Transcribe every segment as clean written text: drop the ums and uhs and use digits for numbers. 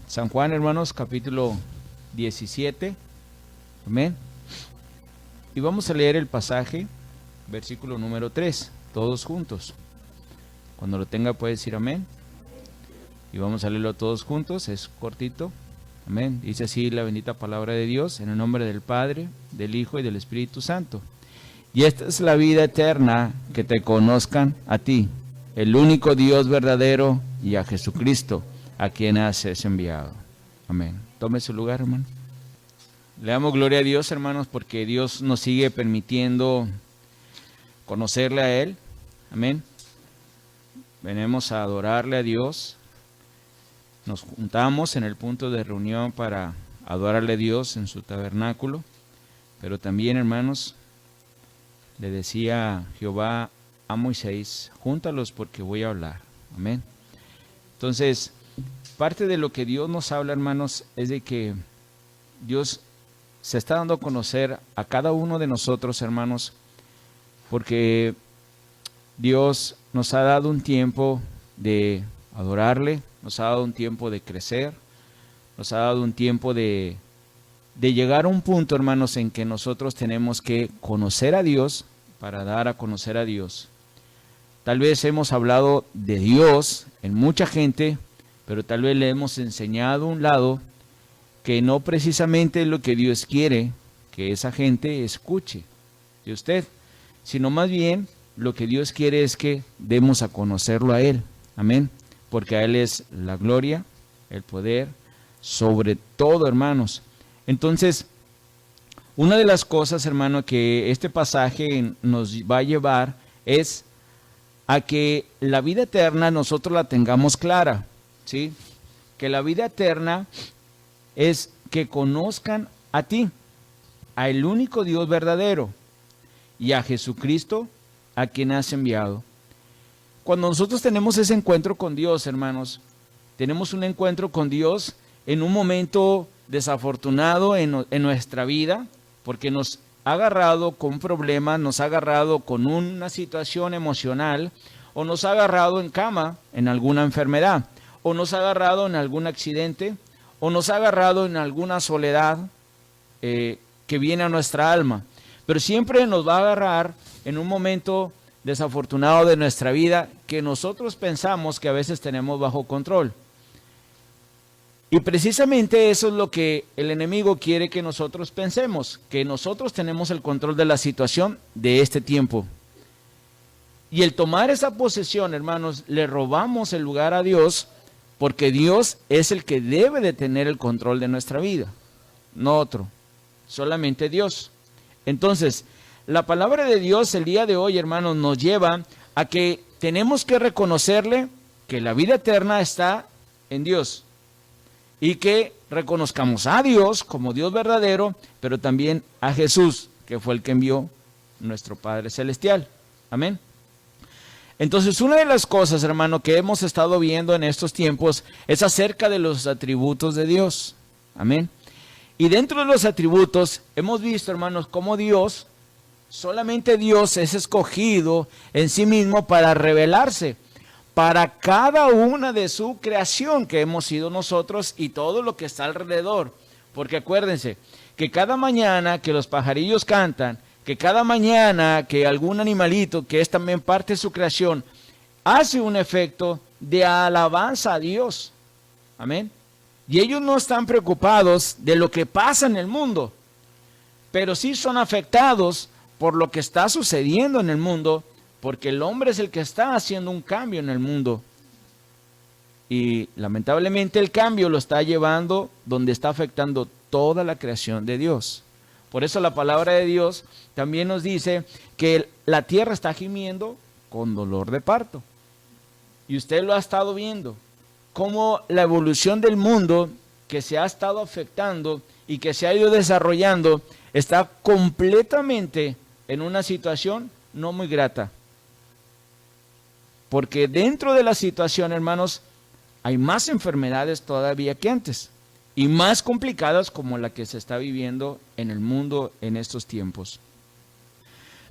San Juan, hermanos, capítulo 17. Amén. Y vamos a leer el pasaje, versículo número 3, todos juntos. Cuando lo tenga puede decir amén. Y vamos a leerlo todos juntos, es cortito. Amén. Dice así la bendita palabra de Dios, en el nombre del Padre, del Hijo y del Espíritu Santo. Y esta es la vida eterna, que te conozcan a ti, el único Dios verdadero, y a Jesucristo, a quien has enviado. Amén. Tome su lugar, hermano. Le damos gloria a Dios, hermanos, porque Dios nos sigue permitiendo conocerle a Él. Amén. Venimos a adorarle a Dios. Nos juntamos en el punto de reunión para adorarle a Dios en su tabernáculo. Pero también, hermanos, le decía Jehová a Moisés, júntalos porque voy a hablar. Amén. Entonces, parte de lo que Dios nos habla, hermanos, es de que Dios se está dando a conocer a cada uno de nosotros, hermanos, porque Dios nos ha dado un tiempo de adorarle, nos ha dado un tiempo de crecer, nos ha dado un tiempo de llegar a un punto, hermanos, en que nosotros tenemos que conocer a Dios para dar a conocer a Dios. Tal vez hemos hablado de Dios en mucha gente, pero tal vez le hemos enseñado un lado que no precisamente es lo que Dios quiere que esa gente escuche de usted, sino más bien lo que Dios quiere es que demos a conocerlo a Él. Amén. Porque a Él es la gloria, el poder, sobre todo, hermanos. Entonces, una de las cosas, hermano, que este pasaje nos va a llevar es a que la vida eterna nosotros la tengamos clara, ¿sí? Que la vida eterna es que conozcan a ti, a el único Dios verdadero, y a Jesucristo, a quien has enviado. Cuando nosotros tenemos ese encuentro con Dios, hermanos, tenemos un encuentro con Dios en un momento desafortunado en nuestra vida, porque nos ha agarrado con problemas, nos ha agarrado con una situación emocional, o nos ha agarrado en cama, en alguna enfermedad, o nos ha agarrado en algún accidente, o nos ha agarrado en alguna soledad que viene a nuestra alma. Pero siempre nos va a agarrar en un momento desafortunado de nuestra vida que nosotros pensamos que a veces tenemos bajo control. Y precisamente eso es lo que el enemigo quiere que nosotros pensemos, que nosotros tenemos el control de la situación de este tiempo. Y el tomar esa posesión, hermanos, le robamos el lugar a Dios, porque Dios es el que debe de tener el control de nuestra vida, no otro, solamente Dios. Entonces, la palabra de Dios el día de hoy, hermanos, nos lleva a que tenemos que reconocerle que la vida eterna está en Dios. Y que reconozcamos a Dios como Dios verdadero, pero también a Jesús, que fue el que envió nuestro Padre Celestial. Amén. Entonces, una de las cosas, hermano, que hemos estado viendo en estos tiempos es acerca de los atributos de Dios. Amén. Y dentro de los atributos hemos visto, hermanos, cómo Dios, solamente Dios es escogido en sí mismo para revelarse para cada una de su creación que hemos sido nosotros y todo lo que está alrededor. Porque acuérdense que cada mañana que los pajarillos cantan, que cada mañana que algún animalito, que es también parte de su creación, hace un efecto de alabanza a Dios. Amén. Y ellos no están preocupados de lo que pasa en el mundo, pero sí son afectados por lo que está sucediendo en el mundo, porque el hombre es el que está haciendo un cambio en el mundo. Y lamentablemente el cambio lo está llevando donde está afectando toda la creación de Dios. Por eso la palabra de Dios también nos dice que la tierra está gimiendo con dolor de parto. Y usted lo ha estado viendo, cómo la evolución del mundo que se ha estado afectando y que se ha ido desarrollando está completamente en una situación no muy grata. Porque dentro de la situación, hermanos, hay más enfermedades todavía que antes. Y más complicadas como la que se está viviendo en el mundo en estos tiempos.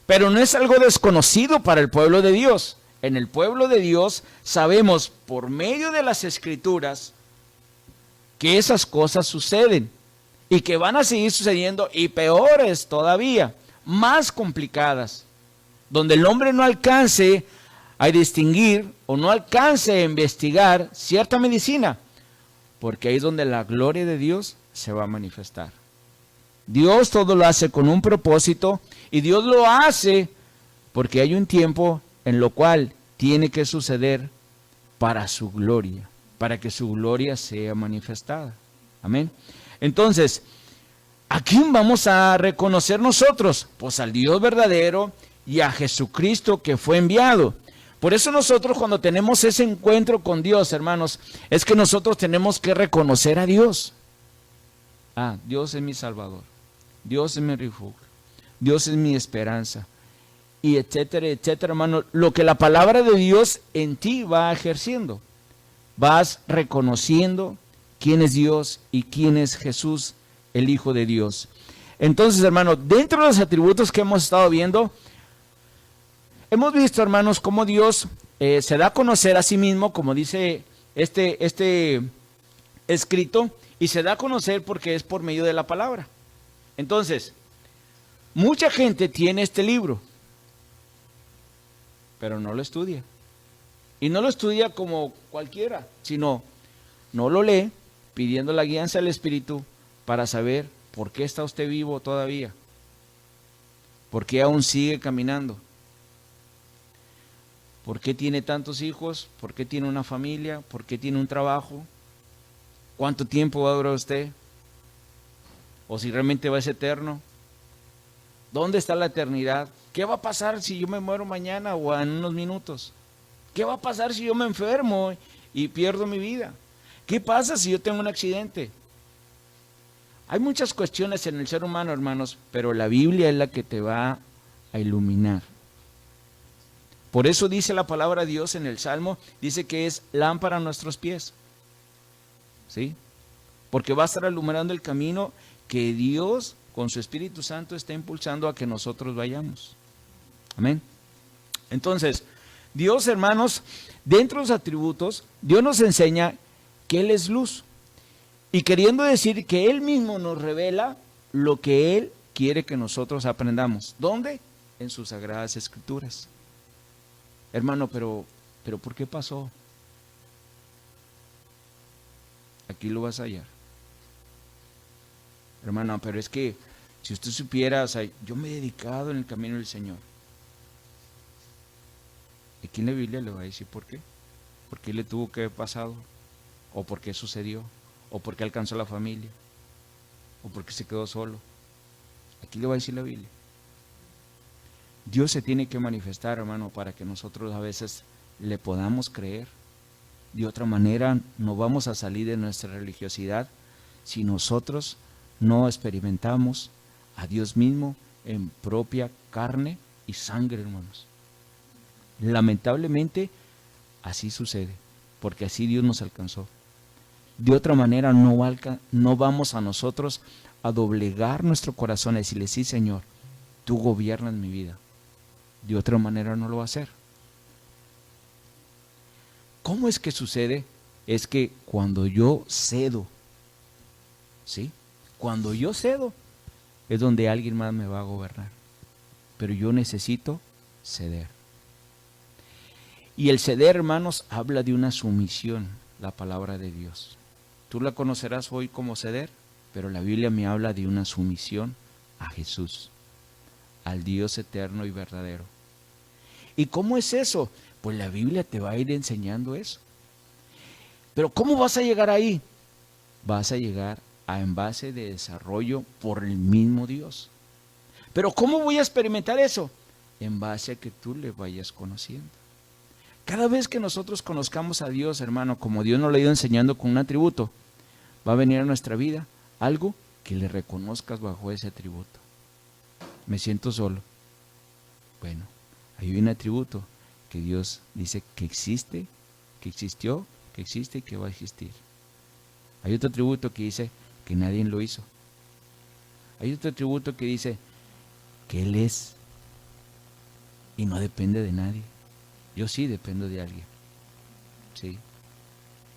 Pero no es algo desconocido para el pueblo de Dios. En el pueblo de Dios sabemos por medio de las Escrituras que esas cosas suceden y que van a seguir sucediendo, y peores todavía, más complicadas, donde el hombre no alcance a distinguir o no alcance a investigar cierta medicina, porque ahí es donde la gloria de Dios se va a manifestar. Dios todo lo hace con un propósito, y Dios lo hace porque hay un tiempo en lo cual tiene que suceder para su gloria, para que su gloria sea manifestada. Amén. Entonces, ¿a quién vamos a reconocer nosotros? Pues al Dios verdadero y a Jesucristo que fue enviado. Por eso nosotros, cuando tenemos ese encuentro con Dios, hermanos, es que nosotros tenemos que reconocer a Dios. Ah, Dios es mi Salvador, Dios es mi refugio, Dios es mi esperanza, y etcétera, etcétera, hermano. Lo que la palabra de Dios en ti va ejerciendo, vas reconociendo quién es Dios y quién es Jesús, el Hijo de Dios. Entonces, hermano, dentro de los atributos que hemos estado viendo, hemos visto, hermanos, cómo Dios se da a conocer a sí mismo, como dice este escrito, y se da a conocer porque es por medio de la palabra. Entonces, mucha gente tiene este libro, pero no lo estudia. Y no lo estudia como cualquiera, sino no lo lee pidiendo la guianza del Espíritu para saber por qué está usted vivo todavía, por qué aún sigue caminando, por qué tiene tantos hijos, por qué tiene una familia, por qué tiene un trabajo, cuánto tiempo va a durar usted, o si realmente va a ser eterno, dónde está la eternidad, qué va a pasar si yo me muero mañana o en unos minutos, qué va a pasar si yo me enfermo y pierdo mi vida, qué pasa si yo tengo un accidente. Hay muchas cuestiones en el ser humano, hermanos, pero la Biblia es la que te va a iluminar. Por eso dice la palabra de Dios en el Salmo, dice que es lámpara a nuestros pies. ¿Sí? Porque va a estar alumbrando el camino que Dios con su Espíritu Santo está impulsando a que nosotros vayamos. Amén. Entonces, Dios, hermanos, dentro de los atributos, Dios nos enseña que Él es luz. Y queriendo decir que Él mismo nos revela lo que Él quiere que nosotros aprendamos. ¿Dónde? En sus sagradas escrituras. Hermano, pero ¿por qué pasó? Aquí lo vas a hallar. Hermano, pero es que si usted supiera, o sea, yo me he dedicado en el camino del Señor. Aquí en la Biblia le va a decir por qué. ¿Por qué le tuvo que haber pasado? ¿O por qué sucedió? ¿O por qué alcanzó la familia? ¿O por qué se quedó solo? Aquí le va a decir la Biblia. Dios se tiene que manifestar, hermano, para que nosotros a veces le podamos creer. De otra manera, no vamos a salir de nuestra religiosidad si nosotros no experimentamos a Dios mismo en propia carne y sangre, hermanos. Lamentablemente, así sucede, porque así Dios nos alcanzó. De otra manera, no vamos a nosotros a doblegar nuestro corazón y decirle, sí, Señor, tú gobiernas mi vida. De otra manera no lo va a hacer. ¿Cómo es que sucede? Es que cuando yo cedo, ¿sí? Cuando yo cedo, es donde alguien más me va a gobernar. Pero yo necesito ceder. Y el ceder, hermanos, habla de una sumisión, la palabra de Dios. Tú la conocerás hoy como ceder, pero la Biblia me habla de una sumisión a Jesús, al Dios eterno y verdadero. ¿Y cómo es eso? Pues la Biblia te va a ir enseñando eso. Pero ¿cómo vas a llegar ahí? Vas a llegar en base de desarrollo por el mismo Dios. Pero ¿cómo voy a experimentar eso? En base a que tú le vayas conociendo. Cada vez que nosotros conozcamos a Dios, hermano, como Dios nos lo ha ido enseñando con un atributo, va a venir a nuestra vida algo que le reconozcas bajo ese atributo. Me siento solo. Bueno, hay un atributo que Dios dice que existe, que existió, que existe y que va a existir. Hay otro atributo que dice que nadie lo hizo. Hay otro atributo que dice que Él es y no depende de nadie. Yo sí dependo de alguien. Sí.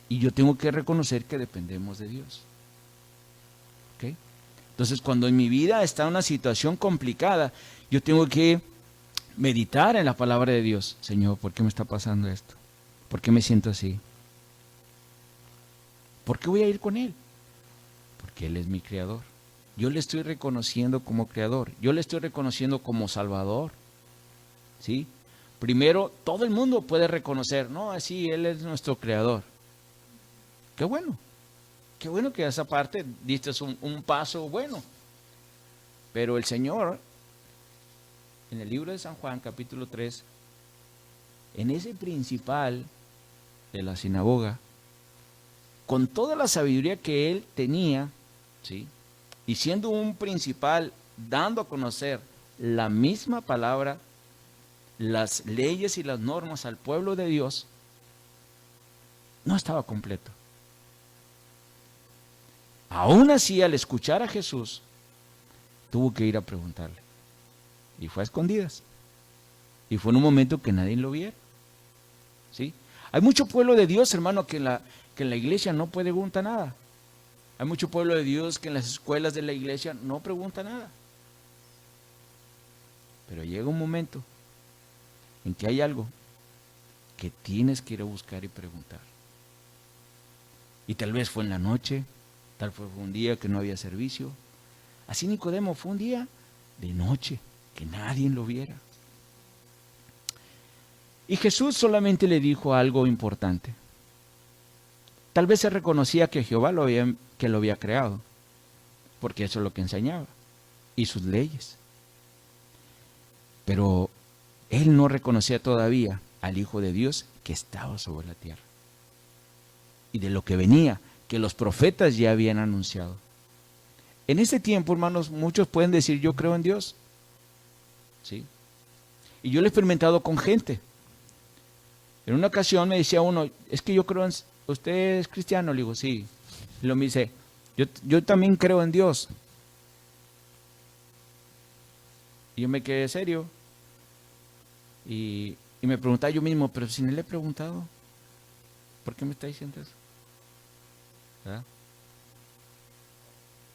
Y yo tengo que reconocer que dependemos de Dios. ¿Ok? Entonces, cuando en mi vida está una situación complicada, yo tengo que meditar en la palabra de Dios. Señor, ¿por qué me está pasando esto? ¿Por qué me siento así? ¿Por qué voy a ir con Él? Porque Él es mi creador. Yo le estoy reconociendo como creador. Yo le estoy reconociendo como salvador. ¿Sí? Primero, todo el mundo puede reconocer, no, así Él es nuestro creador. Qué bueno. Qué bueno que esa parte diste un paso bueno. Pero el Señor, en el libro de San Juan, capítulo 3, en ese principal de la sinagoga, con toda la sabiduría que él tenía, ¿sí? Y siendo un principal, dando a conocer la misma palabra, las leyes y las normas al pueblo de Dios, no estaba completo. Aún así, al escuchar a Jesús, tuvo que ir a preguntarle. Y fue a escondidas. Y fue en un momento que nadie lo viera. ¿Sí? Hay mucho pueblo de Dios, hermano, que en la iglesia no pregunta nada. Hay mucho pueblo de Dios que en las escuelas de la iglesia no pregunta nada. Pero llega un momento en que hay algo que tienes que ir a buscar y preguntar. Y tal vez fue en la noche, tal vez fue un día que no había servicio. Así Nicodemo fue un día de noche, que nadie lo viera. Y Jesús solamente le dijo algo importante. Tal vez se reconocía que Jehová lo había creado, porque eso es lo que enseñaba, y sus leyes. Pero él no reconocía todavía al Hijo de Dios que estaba sobre la tierra. Y de lo que venía, que los profetas ya habían anunciado. En este tiempo, hermanos, muchos pueden decir, yo creo en Dios. ¿Sí? Y yo lo he experimentado con gente. En una ocasión me decía uno, es que yo creo en... ¿Usted es cristiano? Le digo, sí. Y lo me dice, yo también creo en Dios. Y yo me quedé serio. Y me preguntaba yo mismo, pero si no le he preguntado, ¿por qué me está diciendo eso? ¿Verdad?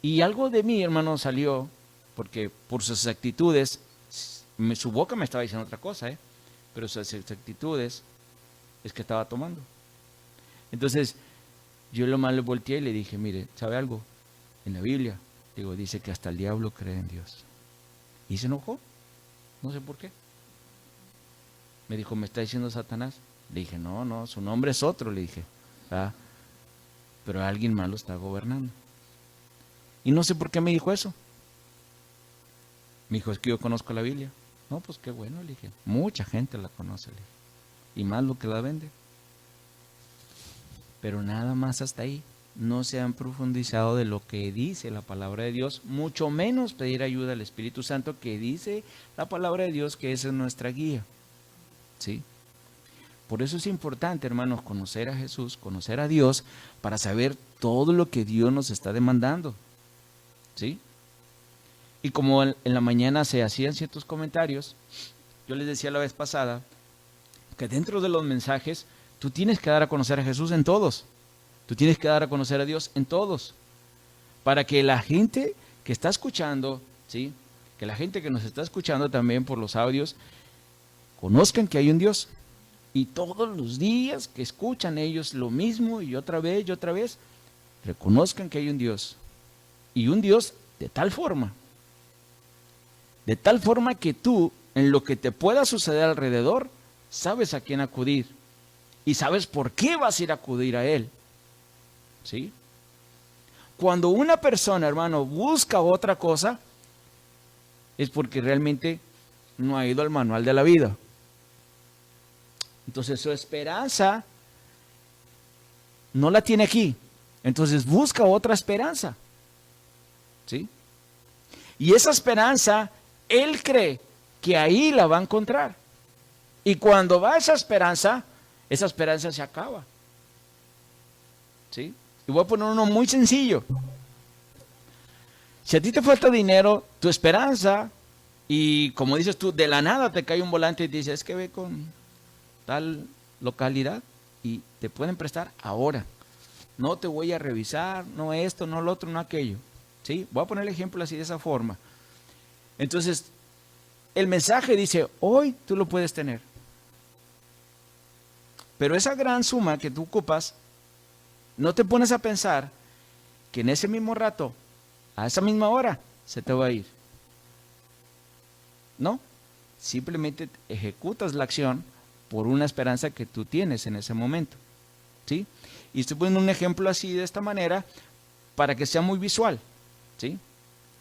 Y algo de mí, hermano, salió, porque por sus actitudes, su boca me estaba diciendo otra cosa, pero sus actitudes es que estaba tomando. Entonces, yo lo más le volteé y le dije, mire, ¿sabe algo? En la Biblia, digo, dice que hasta el diablo cree en Dios. Y se enojó, no sé por qué. Me dijo, ¿me está diciendo Satanás? Le dije, no, su nombre es otro, le dije. ¿Ah? Pero alguien más lo está gobernando. Y no sé por qué me dijo eso. Me dijo, es que yo conozco la Biblia. No, pues qué bueno, le dije. Mucha gente la conoce, le dije. Y más lo que la vende. Pero nada más hasta ahí. No se han profundizado de lo que dice la palabra de Dios, mucho menos pedir ayuda al Espíritu Santo, que dice la palabra de Dios que esa es nuestra guía. ¿Sí? Por eso es importante, hermanos, conocer a Jesús, conocer a Dios, para saber todo lo que Dios nos está demandando. ¿Sí? Y como en la mañana se hacían ciertos comentarios, yo les decía la vez pasada, que dentro de los mensajes, tú tienes que dar a conocer a Jesús en todos. Tú tienes que dar a conocer a Dios en todos. Para que la gente que está escuchando, ¿sí? Que la gente que nos está escuchando también por los audios, conozcan que hay un Dios. Y todos los días que escuchan ellos lo mismo y otra vez, reconozcan que hay un Dios. Y un Dios de tal forma que tú, en lo que te pueda suceder alrededor, sabes a quién acudir. Y sabes por qué vas a ir a acudir a Él. ¿Sí? Cuando una persona, hermano, busca otra cosa, es porque realmente no ha ido al manual de la vida. Entonces su esperanza no la tiene aquí. Entonces busca otra esperanza. ¿Sí? Y esa esperanza, él cree que ahí la va a encontrar. Y cuando va esa esperanza se acaba. ¿Sí? Y voy a poner uno muy sencillo. Si a ti te falta dinero, tu esperanza, y como dices tú, de la nada te cae un volante y te dice, es que ve con tal localidad y te pueden prestar ahora. no te voy a revisar, no esto, no lo otro, no aquello. ¿Sí? Voy a poner el ejemplo así de esa forma. Entonces, el mensaje dice, hoy tú lo puedes tener. Pero esa gran suma que tú ocupas, no te pones a pensar que en ese mismo rato, a esa misma hora, se te va a ir. No, simplemente ejecutas la acción por una esperanza que tú tienes en ese momento. ¿Sí? Y estoy poniendo un ejemplo así de esta manera para que sea muy visual. ¿Sí?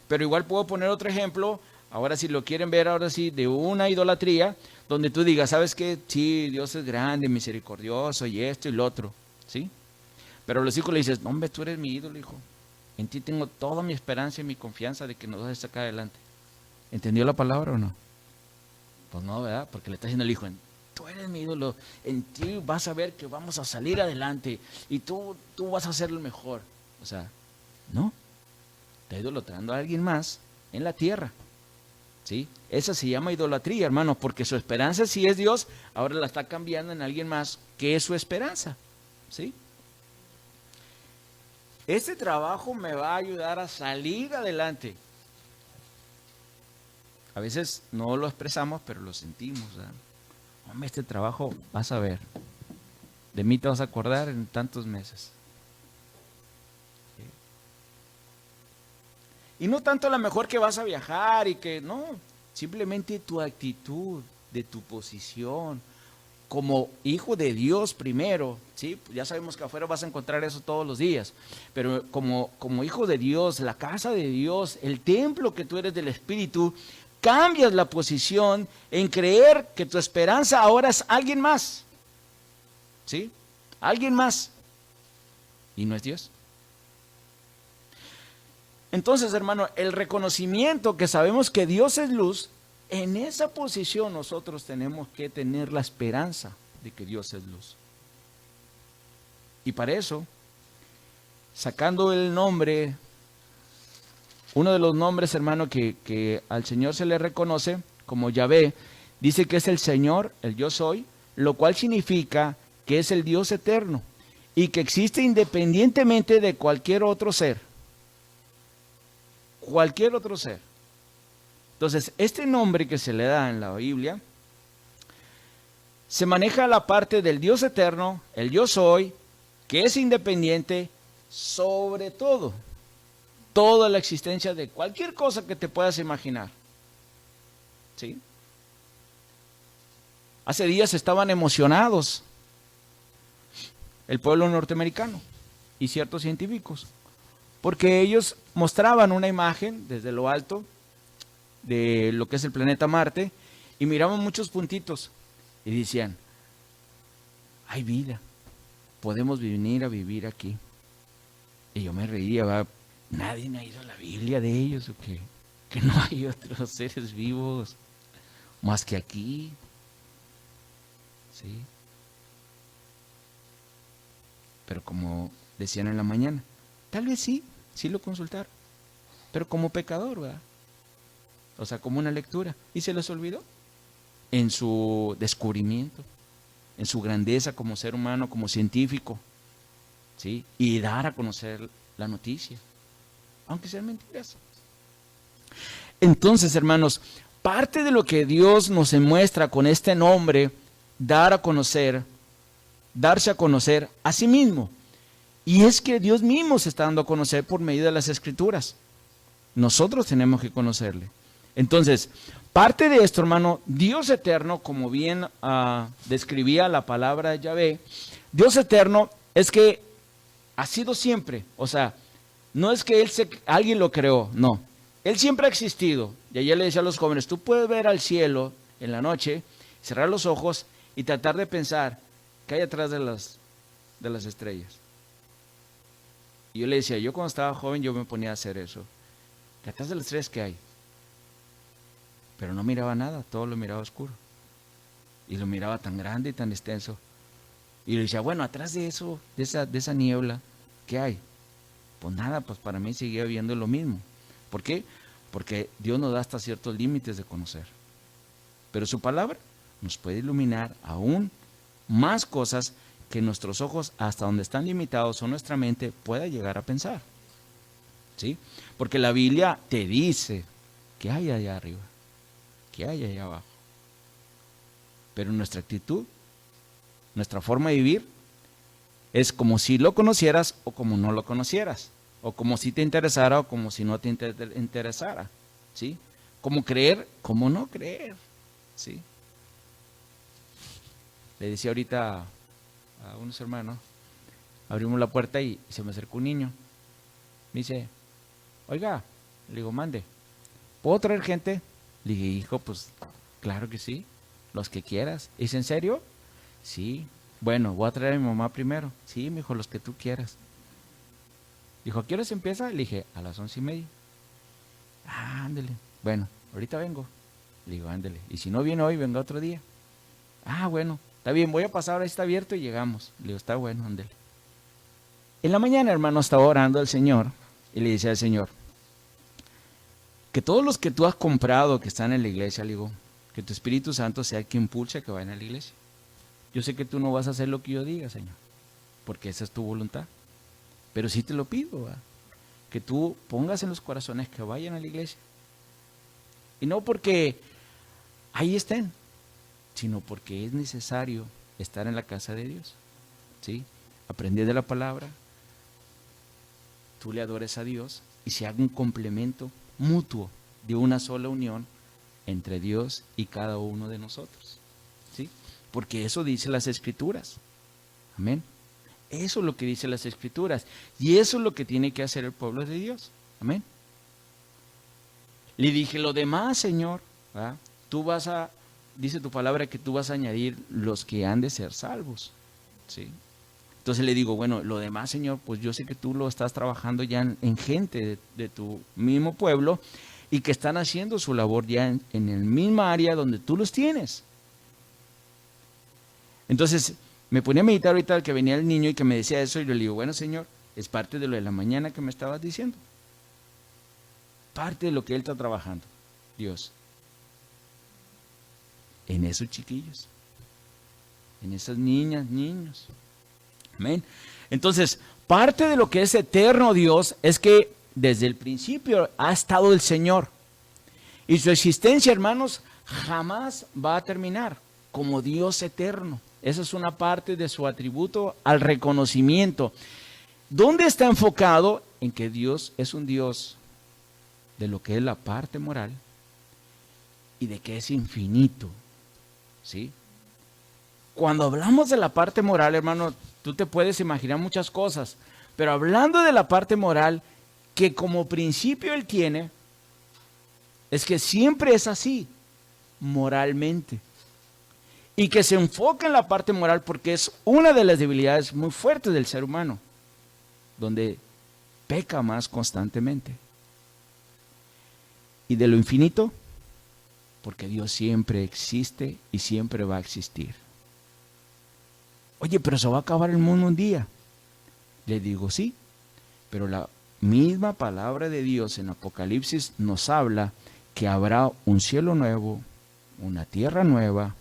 Pero igual puedo poner otro ejemplo, ahora si lo quieren ver, ahora sí, de una idolatría, donde tú digas, ¿sabes qué? Sí, Dios es grande, misericordioso, y esto y lo otro. ¿Sí? Pero los hijos le dices, no, hombre, tú eres mi ídolo, hijo. En ti tengo toda mi esperanza y mi confianza de que nos vas a sacar adelante. ¿Entendió la palabra o no? Pues no, ¿verdad? Porque le está diciendo el hijo, tú eres mi ídolo, en ti vas a ver que vamos a salir adelante y tú vas a ser el mejor. O sea, no, está idolatrando a alguien más en la tierra. ¿Sí? Esa se llama idolatría, hermano, porque su esperanza sí es Dios, ahora la está cambiando en alguien más que es su esperanza. ¿Sí? Este trabajo me va a ayudar a salir adelante. A veces no lo expresamos, pero lo sentimos. ¿Verdad? Hombre, este trabajo, vas a ver, de mí te vas a acordar en tantos meses. ¿Sí? Y no tanto a lo mejor que vas a viajar y que, no, simplemente tu actitud, de tu posición, como hijo de Dios primero, ¿sí? Ya sabemos que afuera vas a encontrar eso todos los días, pero como hijo de Dios, la casa de Dios, el templo que tú eres del Espíritu, cambias la posición en creer que tu esperanza ahora es alguien más, ¿sí? Alguien más, y no es Dios. Entonces, hermano, el reconocimiento que sabemos que Dios es luz, en esa posición nosotros tenemos que tener la esperanza de que Dios es luz. Y para eso, sacando el nombre, uno de los nombres, hermano, que al Señor se le reconoce como Yahvé, dice que es el Señor, el yo soy, lo cual significa que es el Dios eterno y que existe independientemente de cualquier otro ser. Cualquier otro ser. Entonces, este nombre que se le da en la Biblia se maneja la parte del Dios eterno, el yo soy, que es independiente sobre todo, toda la existencia de cualquier cosa que te puedas imaginar. ¿Sí? Hace días estaban emocionados el pueblo norteamericano y ciertos científicos, porque ellos mostraban una imagen desde lo alto de lo que es el planeta Marte, y miraban muchos puntitos y decían, hay vida, podemos venir a vivir aquí. Y yo me reía, ¿va? Nadie me ha ido a la Biblia de ellos, ¿o qué? Que no hay otros seres vivos más que aquí. ¿Sí? Pero como decían en la mañana, tal vez sí lo consultaron, pero como pecador, ¿verdad? O sea, como una lectura, y se les olvidó en su descubrimiento, en su grandeza como ser humano, como científico, ¿sí? Y dar a conocer la noticia, aunque sean mentiras. Entonces, hermanos, parte de lo que Dios nos muestra con este nombre, dar a conocer, darse a conocer a sí mismo, y es que Dios mismo se está dando a conocer por medio de las Escrituras. Nosotros tenemos que conocerle. Entonces, parte de esto, hermano, Dios eterno, como bien describía la palabra de Yahvé, Dios eterno es que ha sido siempre, o sea, no es que alguien lo creó, no, Él siempre ha existido. Y ayer le decía a los jóvenes, tú puedes ver al cielo en la noche, cerrar los ojos y tratar de pensar qué hay atrás de las estrellas. Y yo le decía, yo cuando estaba joven yo me ponía a hacer eso. ¿Qué atrás de las estrellas qué hay? Pero no miraba nada, todo lo miraba oscuro. Y lo miraba tan grande y tan extenso. Y le decía, bueno, atrás de eso, de esa niebla, ¿qué hay? Pues nada, pues para mí seguía viendo lo mismo. ¿Por qué? Porque Dios nos da hasta ciertos límites de conocer. Pero su palabra nos puede iluminar aún más cosas que nuestros ojos, hasta donde están limitados, o nuestra mente pueda llegar a pensar. ¿Sí? Porque la Biblia te dice que hay allá arriba, que hay allá abajo. Pero nuestra actitud, nuestra forma de vivir, es como si lo conocieras o como no lo conocieras. O como si te interesara o como si no te interesara. ¿Sí? Como creer, como no creer. ¿Sí? Le decía ahorita a unos hermanos, abrimos la puerta y se me acercó un niño. Me dice, oiga, le digo, mande, ¿puedo traer gente? Le dije, hijo, pues claro que sí, los que quieras. ¿Es en serio? Sí. Bueno, voy a traer a mi mamá primero. Sí, me dijo, los que tú quieras. Dijo, ¿a qué hora se empieza? Le dije, a las 11:30. Ah, ándele. Bueno, ahorita vengo. Le digo, ándele. Y si no viene hoy, venga otro día. Ah, bueno, está bien, voy a pasar, ahora está abierto y llegamos. Le digo, está bueno, ándele. En la mañana, hermano, estaba orando al Señor y le dice al Señor, que todos los que tú has comprado que están en la iglesia, le digo, que tu Espíritu Santo sea el que impulse a que vayan a la iglesia. Yo sé que tú no vas a hacer lo que yo diga, Señor, porque esa es tu voluntad. Pero sí te lo pido, ¿verdad? Que tú pongas en los corazones que vayan a la iglesia. Y no porque ahí estén, sino porque es necesario estar en la casa de Dios. ¿Sí? Aprender de la palabra, tú le adores a Dios y se haga un complemento mutuo de una sola unión entre Dios y cada uno de nosotros. ¿Sí? Porque eso dice las Escrituras. Amén. Eso es lo que dice las Escrituras. Y eso es lo que tiene que hacer el pueblo de Dios. Amén. Le dije, lo demás, Señor, ¿verdad? Tú vas a, dice tu palabra que tú vas a añadir los que han de ser salvos. ¿Sí? Entonces le digo, bueno, lo demás, Señor, pues yo sé que tú lo estás trabajando ya en gente de tu mismo pueblo y que están haciendo su labor ya en el mismo área donde tú los tienes. Entonces me ponía a meditar ahorita que venía el niño y que me decía eso y yo le digo, bueno, Señor, es parte de lo de la mañana que me estabas diciendo. Parte de lo que Él está trabajando, Dios. En esos chiquillos, en esas niñas, niños. Amén. Entonces, parte de lo que es eterno Dios es que desde el principio ha estado el Señor. Y su existencia, hermanos, jamás va a terminar como Dios eterno. Esa es una parte de su atributo al reconocimiento. ¿Dónde está enfocado? En que Dios es un Dios de lo que es la parte moral y de que es infinito. ¿Sí? Cuando hablamos de la parte moral, hermano, tú te puedes imaginar muchas cosas, pero hablando de la parte moral, que como principio Él tiene, es que siempre es así, moralmente. Y que se enfoca en la parte moral porque es una de las debilidades muy fuertes del ser humano, donde peca más constantemente. Y de lo infinito, porque Dios siempre existe y siempre va a existir. Oye, pero se va a acabar el mundo un día. Le digo, sí, pero la misma palabra de Dios en Apocalipsis nos habla que habrá un cielo nuevo, una tierra nueva,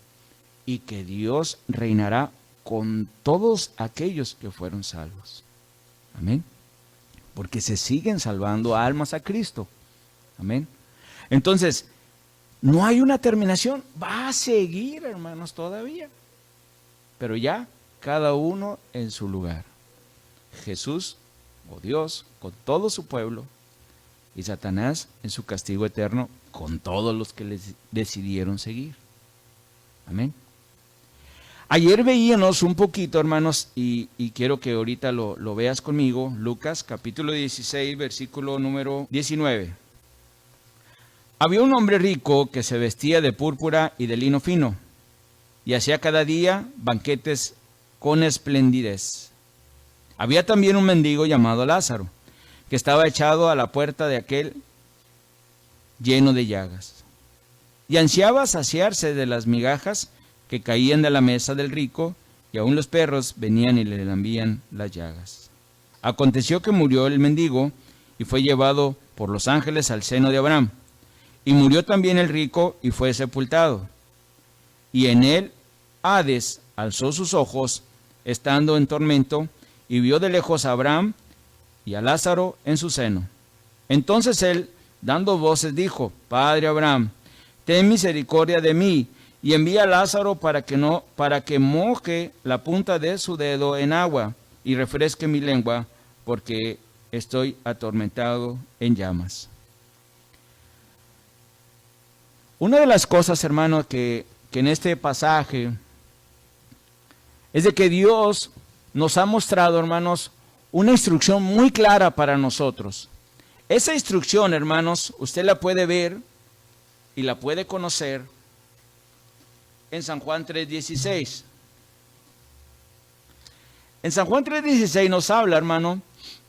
y que Dios reinará con todos aquellos que fueron salvos. Amén. Porque se siguen salvando almas a Cristo. Amén. Entonces, no hay una terminación. Va a seguir, hermanos, todavía. Pero ya, cada uno en su lugar. Jesús, o Dios, con todo su pueblo, y Satanás en su castigo eterno, con todos los que les decidieron seguir. Amén. Ayer veíamos un poquito, hermanos, y quiero que ahorita lo veas conmigo, Lucas capítulo 16, versículo número 19. Había un hombre rico que se vestía de púrpura y de lino fino, y hacía cada día banquetes con esplendidez. Había también un mendigo llamado Lázaro, que estaba echado a la puerta de aquel lleno de llagas, y ansiaba saciarse de las migajas que caían de la mesa del rico, y aun los perros venían y le lambían las llagas. Aconteció que murió el mendigo, y fue llevado por los ángeles al seno de Abraham. Y murió también el rico, y fue sepultado. Y en él Hades alzó sus ojos, estando en tormento, y vio de lejos a Abraham y a Lázaro en su seno. Entonces él, dando voces, dijo: Padre Abraham, ten misericordia de mí, y envía a Lázaro para que moje la punta de su dedo en agua y refresque mi lengua, porque estoy atormentado en llamas. Una de las cosas, hermanos, que en este pasaje es de que Dios nos ha mostrado, hermanos, una instrucción muy clara para nosotros. Esa instrucción, hermanos, usted la puede ver y la puede conocer en San Juan 3:16. En San Juan 3:16 nos habla, hermano,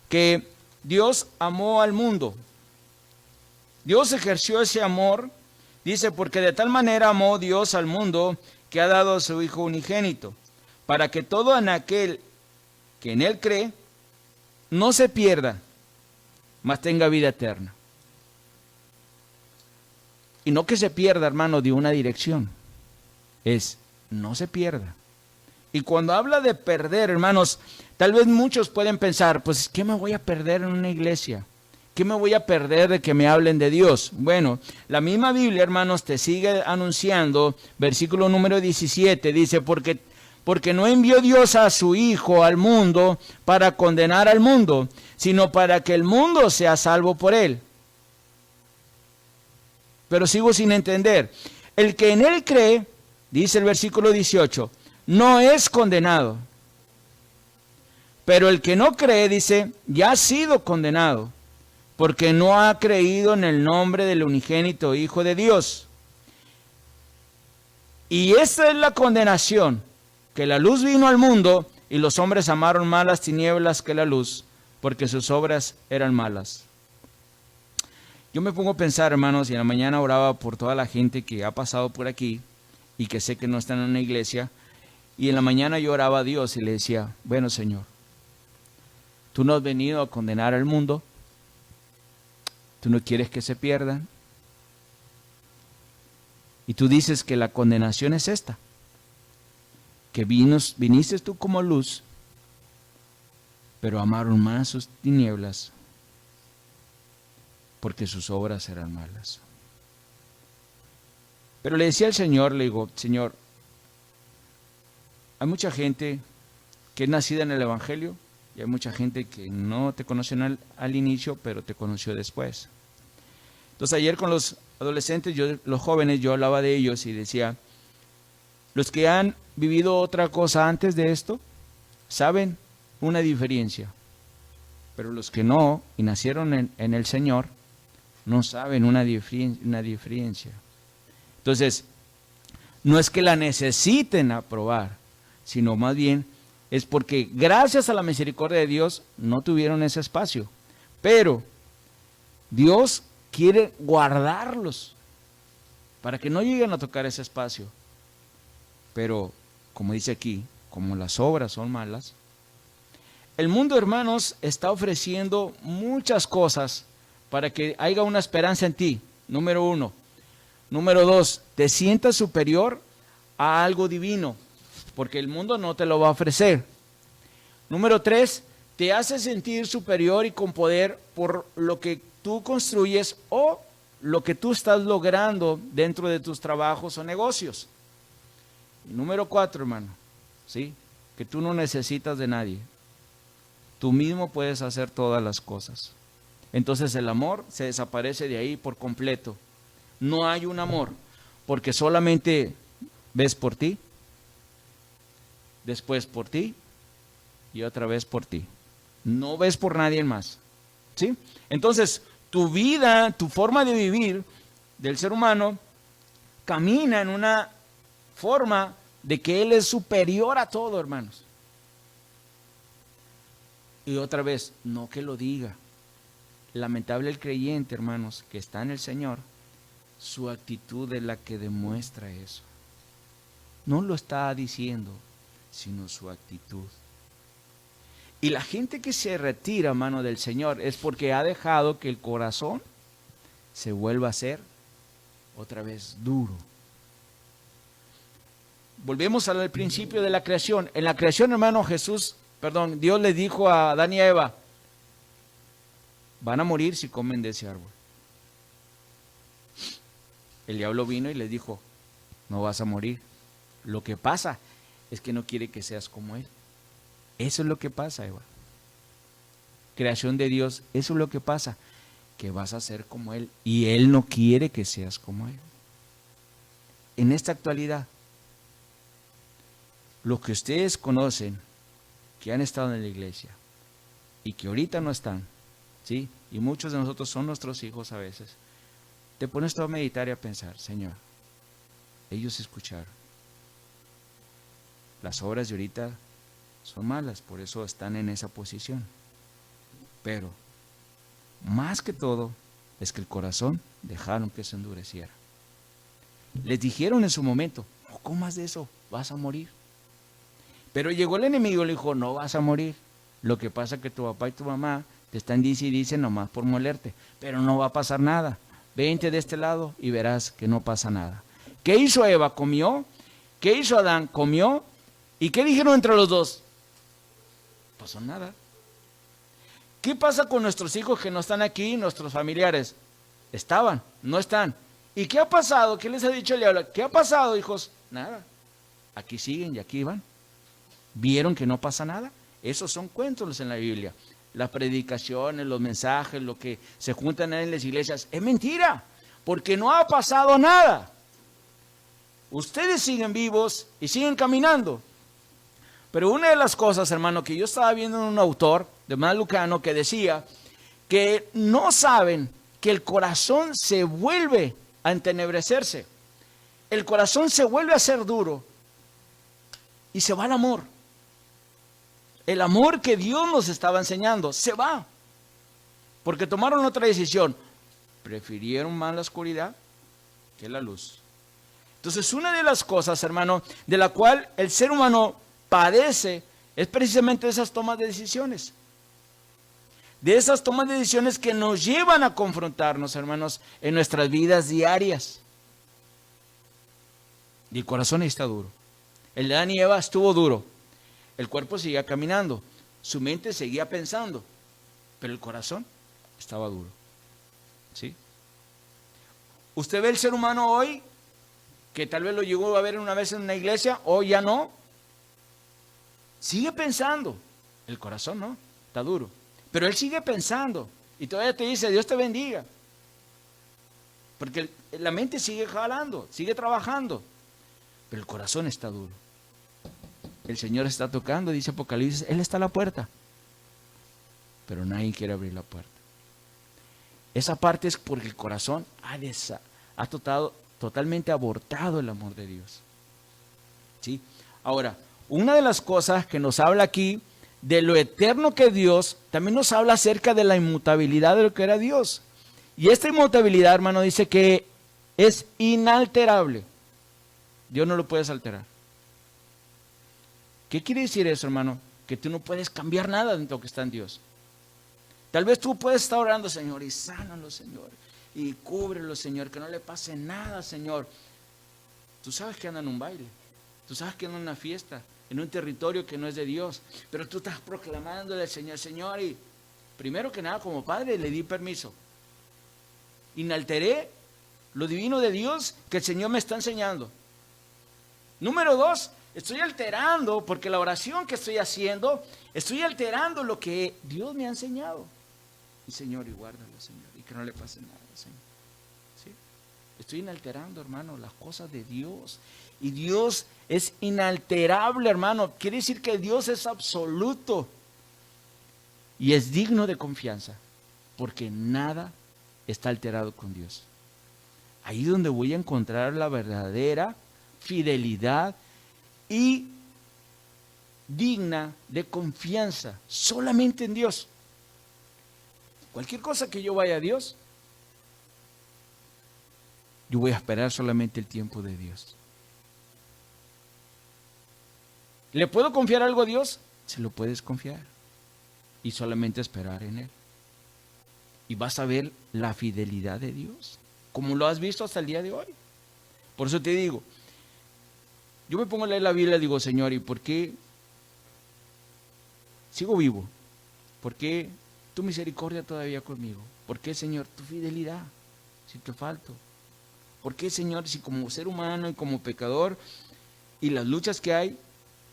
que Dios amó al mundo. Dios ejerció ese amor, dice, porque de tal manera amó Dios al mundo que ha dado a su Hijo unigénito, para que todo aquel que en Él cree no se pierda, mas tenga vida eterna. Y no que se pierda, hermano, de una dirección. Es, no se pierda. Y cuando habla de perder, hermanos, tal vez muchos pueden pensar, pues, ¿qué me voy a perder en una iglesia? ¿Qué me voy a perder de que me hablen de Dios? Bueno, la misma Biblia, hermanos, te sigue anunciando, versículo número 17, dice, porque no envió Dios a su Hijo al mundo para condenar al mundo, sino para que el mundo sea salvo por él. Pero sigo sin entender. El que en él cree, dice el versículo 18, no es condenado. Pero el que no cree, dice, ya ha sido condenado, porque no ha creído en el nombre del unigénito Hijo de Dios. Y esta es la condenación, que la luz vino al mundo y los hombres amaron más las tinieblas que la luz, porque sus obras eran malas. Yo me pongo a pensar, hermanos, y en la mañana oraba por toda la gente que ha pasado por aquí y que sé que no están en una iglesia, y en la mañana yo oraba a Dios y le decía, bueno, Señor, tú no has venido a condenar al mundo, tú no quieres que se pierdan, y tú dices que la condenación es esta, que viniste tú como luz, pero amaron más sus tinieblas, porque sus obras eran malas. Pero le decía al Señor, le digo, Señor, hay mucha gente que es nacida en el Evangelio y hay mucha gente que no te conoció al inicio, pero te conoció después. Entonces ayer con los adolescentes, los jóvenes, yo hablaba de ellos y decía, los que han vivido otra cosa antes de esto, saben una diferencia, pero los que no y nacieron en el Señor, no saben una diferencia. Entonces, no es que la necesiten aprobar, sino más bien es porque gracias a la misericordia de Dios no tuvieron ese espacio. Pero Dios quiere guardarlos para que no lleguen a tocar ese espacio. Pero, como dice aquí, como las obras son malas, el mundo, hermanos, está ofreciendo muchas cosas para que haya una esperanza en ti, número 1. Número 2, te sientas superior a algo divino, porque el mundo no te lo va a ofrecer. Número 3, te hace sentir superior y con poder por lo que tú construyes o lo que tú estás logrando dentro de tus trabajos o negocios. Y número 4, hermano, ¿sí? Que tú no necesitas de nadie. Tú mismo puedes hacer todas las cosas. Entonces el amor se desaparece de ahí por completo. No hay un amor, porque solamente ves por ti, después por ti y otra vez por ti. No ves por nadie más, ¿sí? Entonces tu vida, tu forma de vivir del ser humano camina en una forma de que él es superior a todo, hermanos. Y otra vez, no que lo diga. Lamentable el creyente, hermanos, que está en el Señor, su actitud es la que demuestra eso. No lo está diciendo, sino su actitud. Y la gente que se retira a mano del Señor es porque ha dejado que el corazón se vuelva a ser otra vez duro. volvemos al principio de la creación. En la creación, hermano, Dios le dijo a Adán y a Eva, van a morir si comen de ese árbol. El diablo vino y les dijo, no vas a morir. Lo que pasa es que no quiere que seas como él. Eso es lo que pasa, Eva. Creación de Dios, eso es lo que pasa, que vas a ser como él y él no quiere que seas como él. En esta actualidad, los que ustedes conocen, que han estado en la iglesia y que ahorita no están, ¿sí? Y muchos de nosotros son nuestros hijos a veces, te pones tú a meditar y a pensar, Señor, ellos escucharon. Las obras de ahorita son malas, por eso están en esa posición. Pero, más que todo, es que el corazón dejaron que se endureciera. Les dijeron en su momento, no comas de eso, vas a morir. Pero llegó el enemigo y le dijo, no vas a morir. Lo que pasa es que tu papá y tu mamá te están diciendo nomás por molerte, pero no va a pasar nada. Vente de este lado y verás que no pasa nada. ¿Qué hizo Eva? Comió. ¿Qué hizo Adán? Comió. ¿Y qué dijeron entre los dos? No pasó nada. ¿Qué pasa con nuestros hijos que no están aquí, nuestros familiares? Estaban, no están. ¿Y qué ha pasado? ¿Qué les ha dicho el diablo? ¿Qué ha pasado, hijos? Nada. Aquí siguen y aquí van. ¿Vieron que no pasa nada? Esos son cuentos en la Biblia. Las predicaciones, los mensajes, lo que se juntan en las iglesias, es mentira, porque no ha pasado nada. Ustedes siguen vivos y siguen caminando. Pero una de las cosas, hermano, que yo estaba viendo en un autor, de más Lucano, que decía que no saben que el corazón se vuelve a entenebrecerse. El corazón se vuelve a ser duro y se va el amor. El amor que Dios nos estaba enseñando se va, porque tomaron otra decisión. Prefirieron más la oscuridad que la luz. Entonces, una de las cosas, hermano, de la cual el ser humano padece, es precisamente esas tomas de decisiones. De esas tomas de decisiones que nos llevan a confrontarnos, hermanos, en nuestras vidas diarias. Y el corazón está duro. El de Adán y Eva estuvo duro. El cuerpo seguía caminando, su mente seguía pensando, pero el corazón estaba duro. ¿Sí? Usted ve el ser humano hoy, que tal vez lo llegó a ver una vez en una iglesia, hoy ya no. Sigue pensando, el corazón no, está duro. Pero él sigue pensando y todavía te dice, Dios te bendiga. Porque la mente sigue jalando, sigue trabajando, pero el corazón está duro. El Señor está tocando, dice Apocalipsis, Él está a la puerta, pero nadie quiere abrir la puerta. Esa parte es porque el corazón ha totalmente abortado el amor de Dios. ¿Sí? Ahora, una de las cosas que nos habla aquí de lo eterno que es Dios, también nos habla acerca de la inmutabilidad de lo que era Dios. Y esta inmutabilidad, hermano, dice que es inalterable. Dios no lo puedes alterar. ¿Qué quiere decir eso, hermano? Que tú no puedes cambiar nada de lo que está en Dios. Tal vez tú puedes estar orando, Señor, y sánalo, Señor, y cúbrelo, Señor, que no le pase nada, Señor. Tú sabes que anda en un baile, tú sabes que anda en una fiesta, en un territorio que no es de Dios, pero tú estás proclamándole al Señor, Señor, y primero que nada, como padre, le di permiso. Inalteré lo divino de Dios que el Señor me está enseñando. Número 2, estoy alterando, porque la oración que estoy haciendo, estoy alterando lo que Dios me ha enseñado. Y Señor, y guárdalo, Señor, y que no le pase nada, Señor. ¿Sí? Estoy inalterando, hermano, las cosas de Dios. Y Dios es inalterable, hermano. Quiere decir que Dios es absoluto. Y es digno de confianza, porque nada está alterado con Dios. Ahí es donde voy a encontrar la verdadera fidelidad y digna de confianza, solamente en Dios. Cualquier cosa que yo vaya a Dios, yo voy a esperar solamente el tiempo de Dios. ¿Le puedo confiar algo a Dios? Se lo puedes confiar y solamente esperar en Él. Y vas a ver la fidelidad de Dios, como lo has visto hasta el día de hoy. Por eso te digo, yo me pongo a leer la Biblia y digo, Señor, ¿y por qué sigo vivo? ¿Por qué tu misericordia todavía conmigo? ¿Por qué, Señor, tu fidelidad si te falto? ¿Por qué, Señor, si como ser humano y como pecador y las luchas que hay,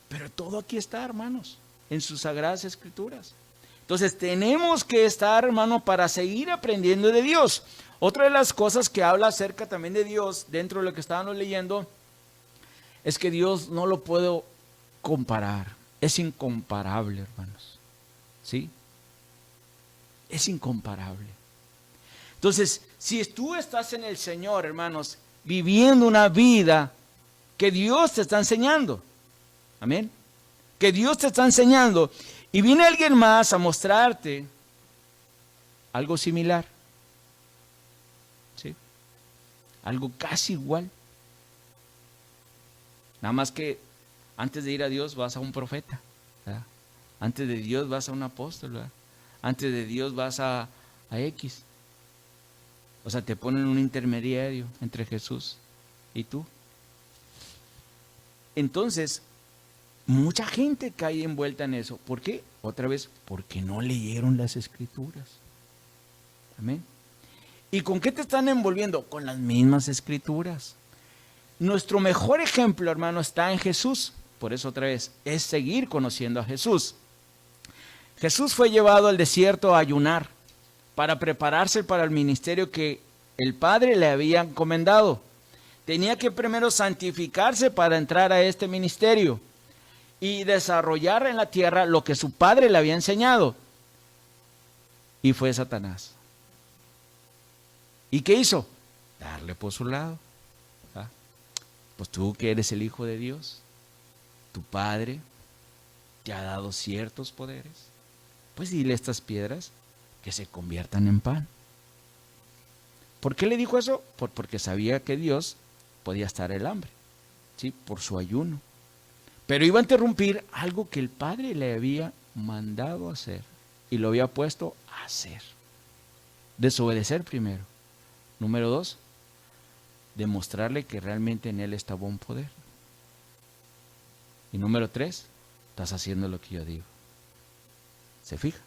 pero todo aquí está, hermanos, en sus sagradas escrituras? Entonces tenemos que estar, hermano, para seguir aprendiendo de Dios. Otra de las cosas que habla acerca también de Dios, dentro de lo que estábamos leyendo, es que Dios no lo puedo comparar. Es incomparable, hermanos. ¿Sí? Es incomparable. Entonces, si tú estás en el Señor, hermanos, viviendo una vida que Dios te está enseñando, amén, que Dios te está enseñando, y viene alguien más a mostrarte algo similar, ¿sí? Algo casi igual, nada más que antes de ir a Dios vas a un profeta, ¿verdad? Antes de Dios vas a un apóstol, ¿verdad? Antes de Dios vas a X. O sea, te ponen un intermediario entre Jesús y tú. Entonces, mucha gente cae envuelta en eso. ¿Por qué? Otra vez, porque no leyeron las escrituras. Amén. ¿Y con qué te están envolviendo? Con las mismas escrituras. Nuestro mejor ejemplo, hermano, está en Jesús. Por eso otra vez, es seguir conociendo a Jesús. Jesús fue llevado al desierto a ayunar para prepararse para el ministerio que el Padre le había encomendado. Tenía que primero santificarse para entrar a este ministerio y desarrollar en la tierra lo que su Padre le había enseñado. Y fue Satanás. ¿Y qué hizo? Darle por su lado. ¿Ah? Pues tú que eres el Hijo de Dios, tu Padre te ha dado ciertos poderes. Pues dile a estas piedras que se conviertan en pan. ¿Por qué le dijo eso? Porque sabía que Dios podía estar el hambre, ¿sí? Por su ayuno. Pero iba a interrumpir algo que el Padre le había mandado hacer y lo había puesto a hacer. Desobedecer primero. Número 2, demostrarle que realmente en él estaba un poder. Y número 3, estás haciendo lo que yo digo. ¿Se fija?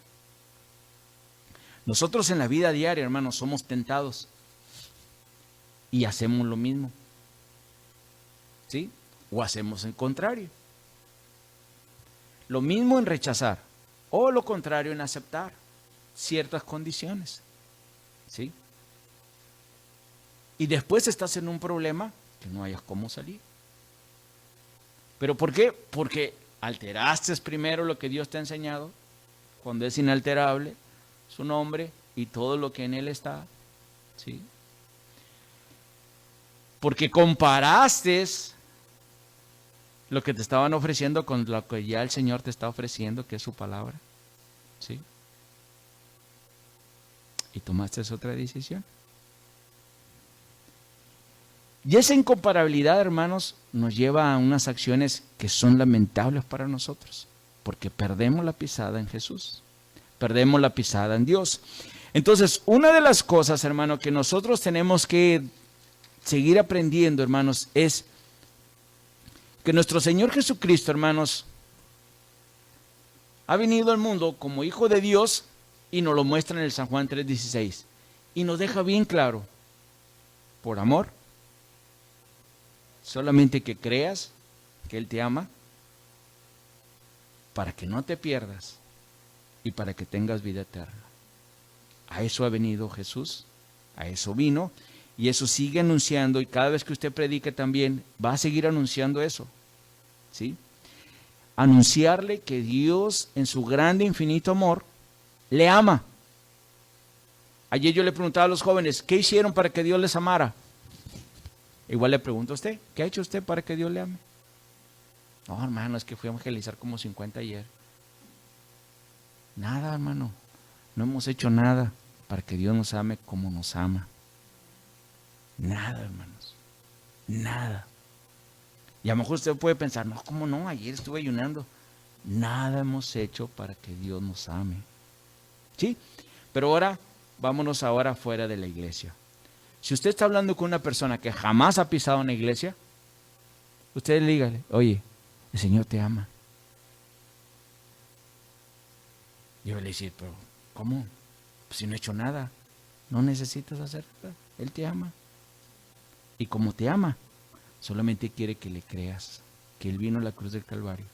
Nosotros en la vida diaria, hermanos, somos tentados y hacemos lo mismo, ¿sí? O hacemos el contrario. Lo mismo en rechazar o lo contrario en aceptar ciertas condiciones, ¿sí? Y después estás en un problema que no hayas cómo salir. ¿Pero por qué? Porque alteraste primero lo que Dios te ha enseñado, cuando es inalterable su nombre y todo lo que en él está, ¿sí? Porque comparaste lo que te estaban ofreciendo con lo que ya el Señor te está ofreciendo, que es su palabra, ¿sí? Y tomaste otra decisión. Y esa incomparabilidad, hermanos, nos lleva a unas acciones que son lamentables para nosotros, porque perdemos la pisada en Jesús, perdemos la pisada en Dios. Entonces, una de las cosas, hermano, que nosotros tenemos que seguir aprendiendo, hermanos, es que nuestro Señor Jesucristo, hermanos, ha venido al mundo como Hijo de Dios y nos lo muestra en el San Juan 3:16 y nos deja bien claro, por amor, solamente que creas que Él te ama para que no te pierdas y para que tengas vida eterna. A eso ha venido Jesús, a eso vino, y eso sigue anunciando, y cada vez que usted predique también va a seguir anunciando eso, ¿sí? Anunciarle que Dios en su grande infinito amor le ama. Ayer yo le preguntaba a los jóvenes, ¿qué hicieron para que Dios les amara? Igual le pregunto a usted, ¿qué ha hecho usted para que Dios le ame? No, hermano, es que fui a evangelizar como 50 ayer. Nada, hermano, no hemos hecho nada para que Dios nos ame como nos ama. Nada, hermanos, nada. Y a lo mejor usted puede pensar, no, ¿cómo no? Ayer estuve ayunando. Nada hemos hecho para que Dios nos ame. ¿Sí? Pero ahora, vámonos ahora fuera de la iglesia. Si usted está hablando con una persona que jamás ha pisado una iglesia, Ustedes díganle, oye, el Señor te ama. Yo le decía, pero ¿cómo? Pues si no he hecho nada, no necesitas hacer nada. Él te ama. Y como te ama, solamente quiere que le creas, que Él vino a la cruz del Calvario,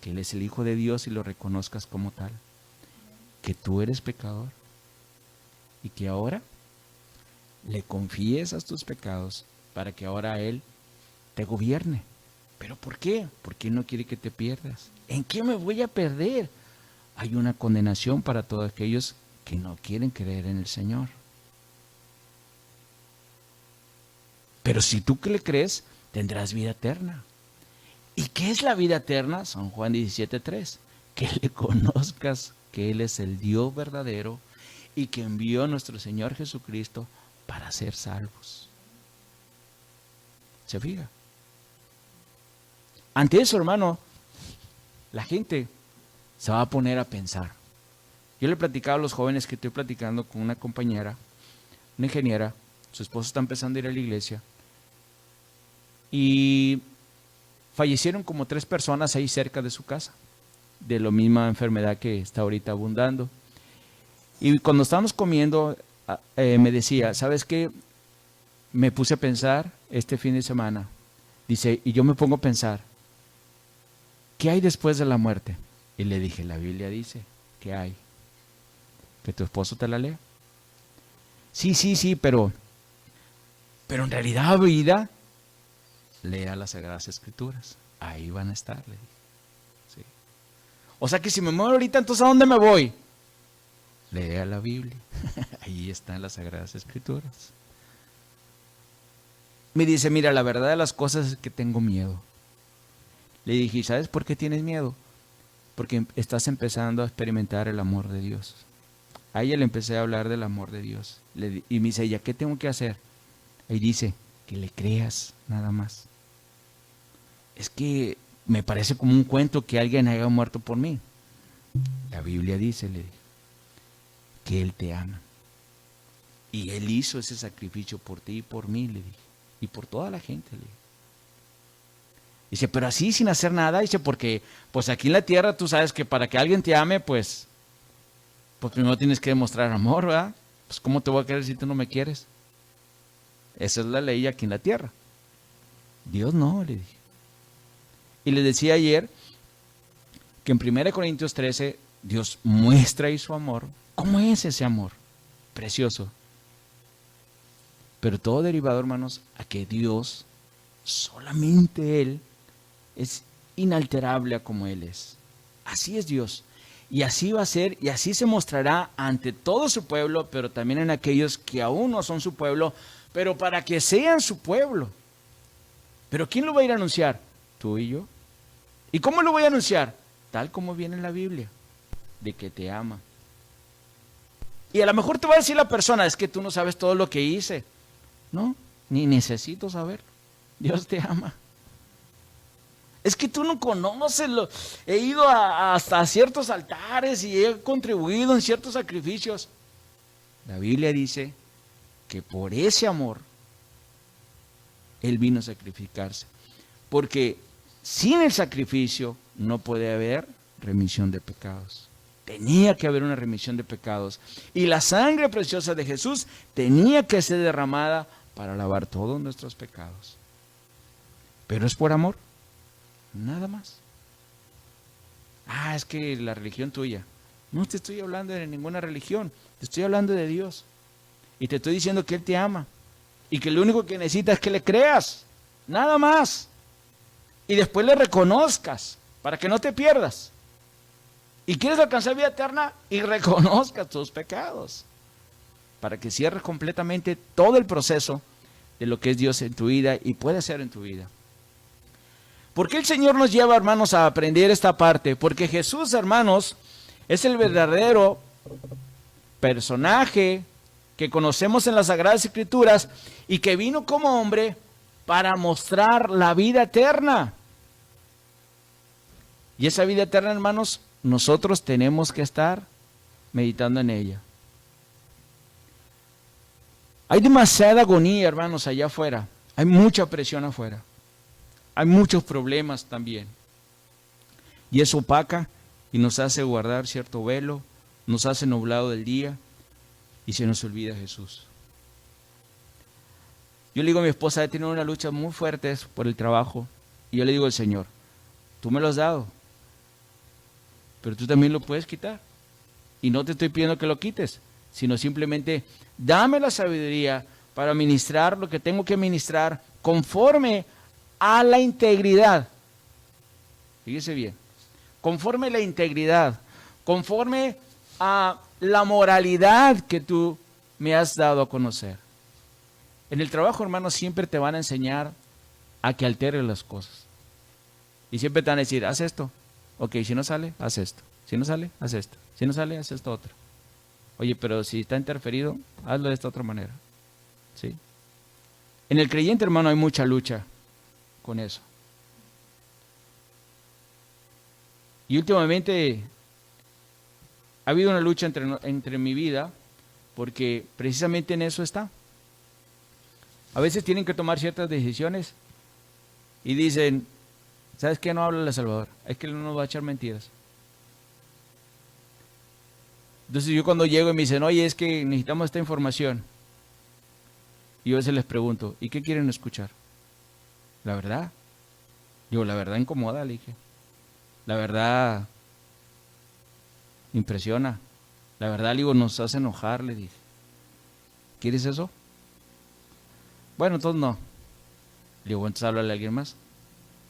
que Él es el Hijo de Dios y lo reconozcas como tal, que tú eres pecador y que ahora le confiesas tus pecados para que ahora Él te gobierne. ¿Pero por qué? Porque Él no quiere que te pierdas. ¿En qué me voy a perder? Hay una condenación para todos aquellos que no quieren creer en el Señor. Pero si tú que le crees, tendrás vida eterna. ¿Y qué es la vida eterna? San Juan 17:3. Que le conozcas que Él es el Dios verdadero y que envió a nuestro Señor Jesucristo para ser salvos. ¿Se fija? Ante eso, hermano, la gente se va a poner a pensar. Yo le platicaba a los jóvenes que estoy platicando con una compañera, una ingeniera, su esposo está empezando a ir a la iglesia, y fallecieron como 3 personas ahí cerca de su casa, de la misma enfermedad que está ahorita abundando. Y cuando estábamos comiendo, me decía, ¿sabes qué? Me puse a pensar este fin de semana. Dice, y yo me pongo a pensar, ¿qué hay después de la muerte? Y le dije, la Biblia dice, ¿qué hay? ¿Que tu esposo te la lea? Sí, pero en realidad, vida, lea las Sagradas Escrituras. Ahí van a estar, le dije. Sí. O sea que si me muero ahorita, entonces ¿a dónde me voy? Lea la Biblia. Ahí están las Sagradas Escrituras. Me dice, mira, la verdad de las cosas es que tengo miedo. Le dije, ¿sabes por qué tienes miedo? Porque estás empezando a experimentar el amor de Dios. A ella le empecé a hablar del amor de Dios. Y me dice, ¿ya qué tengo que hacer? Ahí dice, que le creas, nada más. Es que me parece como un cuento que alguien haya muerto por mí. La Biblia dice, le dije, que Él te ama. Y Él hizo ese sacrificio por ti y por mí, le dije. Y por toda la gente, le dije. Dice, pero así sin hacer nada, dice, porque pues aquí en la tierra tú sabes que para que alguien te ame, pues primero tienes que demostrar amor, ¿verdad? Pues ¿cómo te voy a querer si tú no me quieres? Esa es la ley aquí en la tierra. Dios no, le dije. Y le decía ayer que en 1 Corintios 13 Dios muestra ahí su amor. ¿Cómo es ese amor? Precioso. Pero todo derivado, hermanos, a que Dios, solamente Él, es inalterable a como Él es. Así es Dios. Y así va a ser, y así se mostrará ante todo su pueblo, pero también en aquellos que aún no son su pueblo, pero para que sean su pueblo. ¿Pero quién lo va a ir a anunciar? Tú y yo. ¿Y cómo lo voy a anunciar? Tal como viene en la Biblia, de que te ama. Y a lo mejor te va a decir la persona, es que tú no sabes todo lo que hice. No, ni necesito saber. Dios te ama. Es que tú no conoces, he ido hasta ciertos altares y he contribuido en ciertos sacrificios. La Biblia dice que por ese amor Él vino a sacrificarse. Porque sin el sacrificio no puede haber remisión de pecados. Tenía que haber una remisión de pecados. Y la sangre preciosa de Jesús tenía que ser derramada para lavar todos nuestros pecados. Pero es por amor. Nada más. Es que la religión tuya. No te estoy hablando de ninguna religión. Te estoy hablando de Dios. Y te estoy diciendo que Él te ama. Y que lo único que necesitas es que le creas. Nada más. Y después le reconozcas. Para que no te pierdas. Y quieres alcanzar vida eterna. Y reconozcas tus pecados. Para que cierres completamente todo el proceso de lo que es Dios en tu vida y puede ser en tu vida. ¿Por qué el Señor nos lleva, hermanos, a aprender esta parte? Porque Jesús, hermanos, es el verdadero personaje que conocemos en las Sagradas Escrituras y que vino como hombre para mostrar la vida eterna. Y esa vida eterna, hermanos, nosotros tenemos que estar meditando en ella. Hay demasiada agonía, hermanos, allá afuera. Hay mucha presión afuera. hay muchos problemas también. Y eso opaca y nos hace guardar cierto velo, nos hace nublado del día y se nos olvida Jesús. Yo le digo a mi esposa, he tenido una lucha muy fuerte por el trabajo, y yo le digo al Señor, tú me lo has dado, pero tú también lo puedes quitar. Y no te estoy pidiendo que lo quites, sino simplemente dame la sabiduría para ministrar lo que tengo que ministrar conforme a la integridad. Fíjese bien, conforme a la integridad, conforme a la moralidad que tú me has dado a conocer. En el trabajo, hermanos, siempre te van a enseñar a que alteres las cosas. Y siempre te van a decir, haz esto. Ok, si no sale, haz esto. Si no sale, haz esto. Si no sale, haz esto otro. Oye, pero si está interferido, hazlo de esta otra manera. ¿Sí? En el creyente, hermano, hay mucha lucha con eso. Y últimamente ha habido una lucha entre mi vida, porque precisamente en eso está. A veces tienen que tomar ciertas decisiones y dicen, ¿sabes qué? No habla el Salvador, es que él no nos va a echar mentiras. Entonces yo cuando llego y me dicen, oye, es que necesitamos esta información. Y yo a veces les pregunto, ¿y qué quieren escuchar? ¿La verdad? Digo, la verdad incomoda, le dije. La verdad impresiona. La verdad, digo, nos hace enojar, le dije. ¿Quieres eso? Bueno, entonces no. Le digo, entonces háblale a alguien más.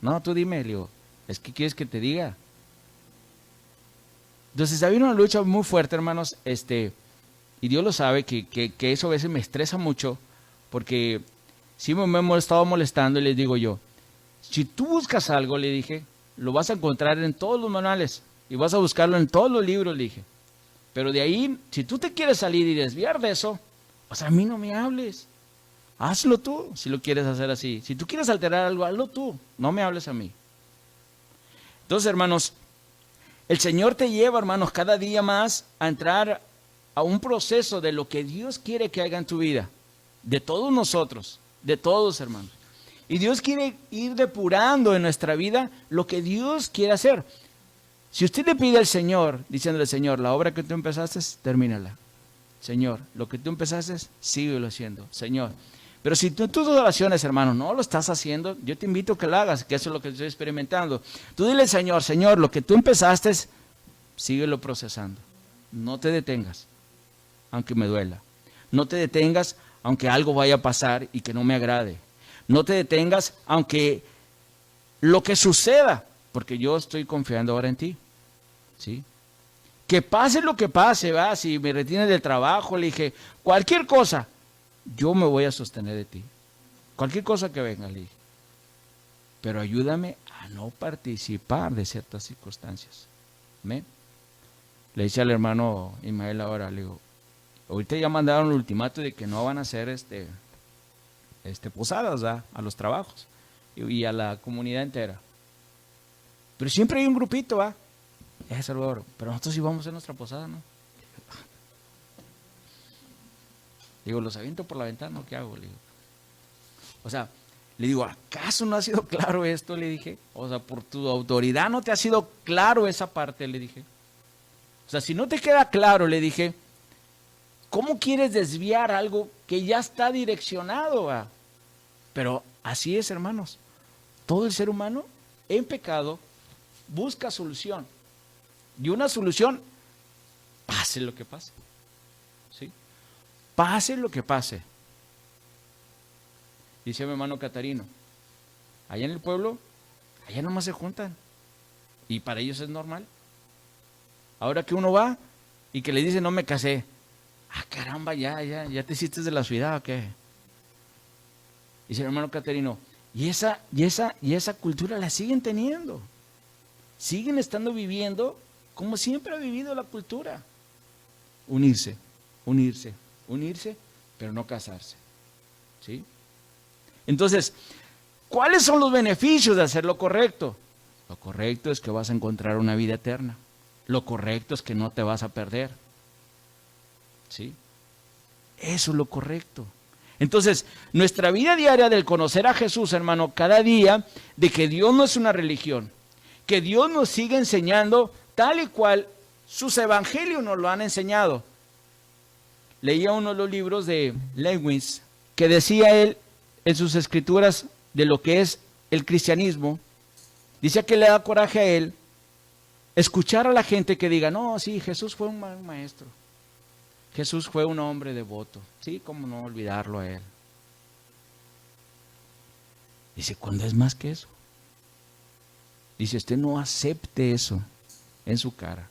No, tú dime, le digo, es que quieres que te diga. Entonces había una lucha muy fuerte, hermanos, y Dios lo sabe, que eso a veces me estresa mucho, porque sí me he estado molestando y les digo yo, si tú buscas algo, le dije, lo vas a encontrar en todos los manuales, y vas a buscarlo en todos los libros, le dije. Pero de ahí, si tú te quieres salir y desviar de eso, pues a mí no me hables. Hazlo tú, si lo quieres hacer así. Si tú quieres alterar algo, hazlo tú, no me hables a mí. Entonces, hermanos, el Señor te lleva, hermanos, cada día más a entrar a un proceso de lo que Dios quiere que haga en tu vida. De todos nosotros, de todos, hermanos. Y Dios quiere ir depurando en nuestra vida lo que Dios quiere hacer. Si usted le pide al Señor, diciéndole, Señor, la obra que tú empezaste, termínala. Señor, lo que tú empezaste, síguelo haciendo. Señor. Pero si tú en tus oraciones, hermano, no lo estás haciendo, yo te invito a que lo hagas, que eso es lo que estoy experimentando. Tú dile al Señor, Señor, lo que tú empezaste, síguelo procesando. No te detengas, aunque me duela. No te detengas, aunque algo vaya a pasar y que no me agrade. No te detengas, aunque lo que suceda, porque yo estoy confiando ahora en ti. ¿Sí? Que pase lo que pase, ¿va? Si me retienes del trabajo, le dije, cualquier cosa, yo me voy a sostener de ti. Cualquier cosa que venga, le dije. Pero ayúdame a no participar de ciertas circunstancias. ¿Amén? Le dice al hermano Ismael ahora, le digo, ahorita ya mandaron el ultimato de que no van a hacer posadas, ¿va? A los trabajos y a la comunidad entera. Pero siempre hay un grupito, ¿va? Salvador, pero nosotros sí vamos a hacer nuestra posada, ¿no? Digo, los aviento por la ventana, ¿qué hago? Le digo. O sea, le digo, ¿acaso no ha sido claro esto? Le dije. O sea, por tu autoridad no te ha sido claro esa parte, le dije. O sea, si no te queda claro, le dije, ¿cómo quieres desviar algo que ya está direccionado? Pero así es, hermanos. Todo el ser humano en pecado busca solución. Y una solución, pase lo que pase. ¿Sí? Pase lo que pase. Dice mi hermano Catarino, allá en el pueblo, allá nomás se juntan. Y para ellos es normal. Ahora que uno va y que le dice no me casé. Ah, caramba, ya te hiciste de la ciudad, ¿o qué? Dice mi hermano Catarino, y esa cultura la siguen teniendo. Siguen estando viviendo como siempre ha vivido la cultura. Unirse, pero no casarse. ¿Sí? Entonces, ¿cuáles son los beneficios de hacer lo correcto? Lo correcto es que vas a encontrar una vida eterna. Lo correcto es que no te vas a perder. ¿Sí? Eso es lo correcto. Entonces, nuestra vida diaria del conocer a Jesús, hermano, cada día, de que Dios no es una religión, que Dios nos sigue enseñando tal y cual sus evangelios nos lo han enseñado. Leía uno de los libros de Lewis, que decía él en sus escrituras de lo que es el cristianismo. Dice que le da coraje a él escuchar a la gente que diga, no, sí, Jesús fue un mal maestro. Jesús fue un hombre devoto. Sí, cómo no olvidarlo a él. Dice, ¿cuándo es más que eso? Dice, usted no acepte eso en su cara.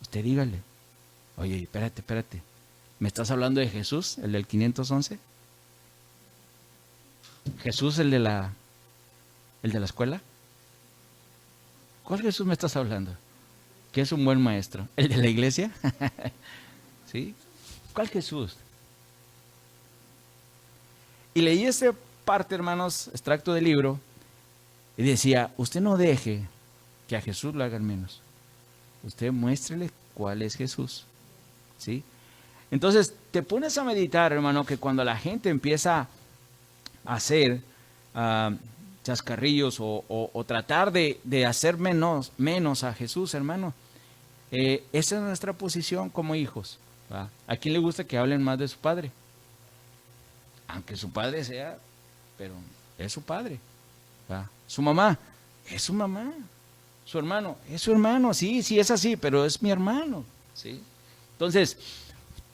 Usted dígale, oye, espérate. ¿Me estás hablando de Jesús, el del 511? ¿Jesús, el de la escuela? ¿Cuál Jesús me estás hablando? Que es un buen maestro. ¿El de la iglesia? ¿Sí? ¿Cuál Jesús? Y leí esta parte, hermanos, extracto del libro, y decía, usted no deje que a Jesús lo hagan menos. Usted muéstrele cuál es Jesús. ¿Sí? Entonces, te pones a meditar, hermano, que cuando la gente empieza a hacer chascarrillos o tratar de hacer menos a Jesús, hermano, esa es nuestra posición como hijos. ¿Va? ¿A quién le gusta que hablen más de su padre? Aunque su padre sea, pero es su padre. ¿Va? Su mamá, es su mamá. Su hermano, es su hermano. Sí, es así, pero es mi hermano. ¿Sí? Entonces,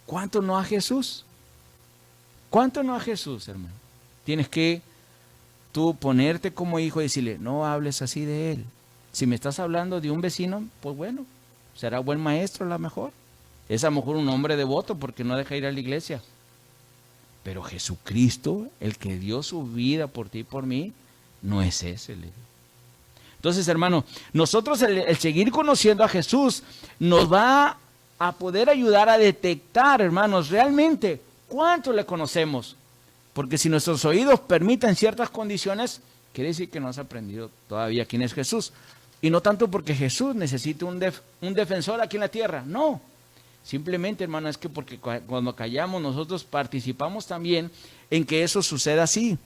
¿cuánto no a Jesús? ¿Cuánto no a Jesús, hermano? Tienes que tú ponerte como hijo y decirle, no hables así de él. Si me estás hablando de un vecino, pues bueno, será buen maestro a lo mejor. Es a lo mejor un hombre devoto porque no deja ir a la iglesia. Pero Jesucristo, el que dio su vida por ti y por mí, no es ese. Entonces, hermano, nosotros el seguir conociendo a Jesús nos va a poder ayudar a detectar, hermanos, realmente cuánto le conocemos. Porque si nuestros oídos permiten ciertas condiciones, quiere decir que no has aprendido todavía quién es Jesús. Y no tanto porque Jesús necesite un defensor aquí en la tierra, no. Simplemente, hermano, es que porque cuando callamos nosotros participamos también en que eso suceda así.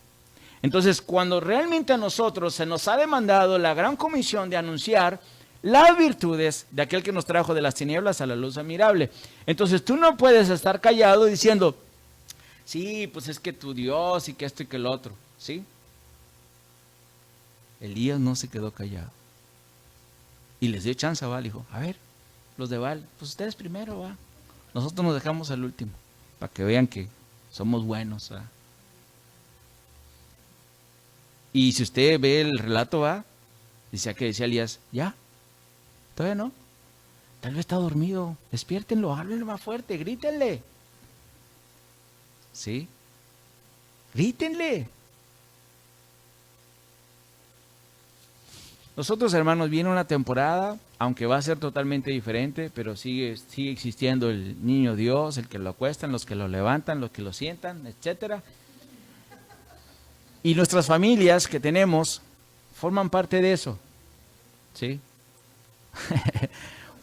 Entonces, cuando realmente a nosotros se nos ha demandado la gran comisión de anunciar las virtudes de aquel que nos trajo de las tinieblas a la luz admirable. Entonces, tú no puedes estar callado diciendo, sí, pues es que tu Dios y que esto y que el otro, ¿sí? Elías no se quedó callado. Y les dio chance a Baal, dijo, a ver, los de Baal, pues ustedes primero, va. Nosotros nos dejamos al último, para que vean que somos buenos, ¿va? Y si usted ve el relato, va, decía Elías, ya, todavía no, tal vez está dormido, despiértenlo, háblenle más fuerte, grítenle. ¿Sí? Grítenle. Nosotros, hermanos, viene una temporada, aunque va a ser totalmente diferente, pero sigue existiendo el niño Dios, el que lo acuestan, los que lo levantan, los que lo sientan, etcétera. Y nuestras familias que tenemos forman parte de eso. ¿Sí?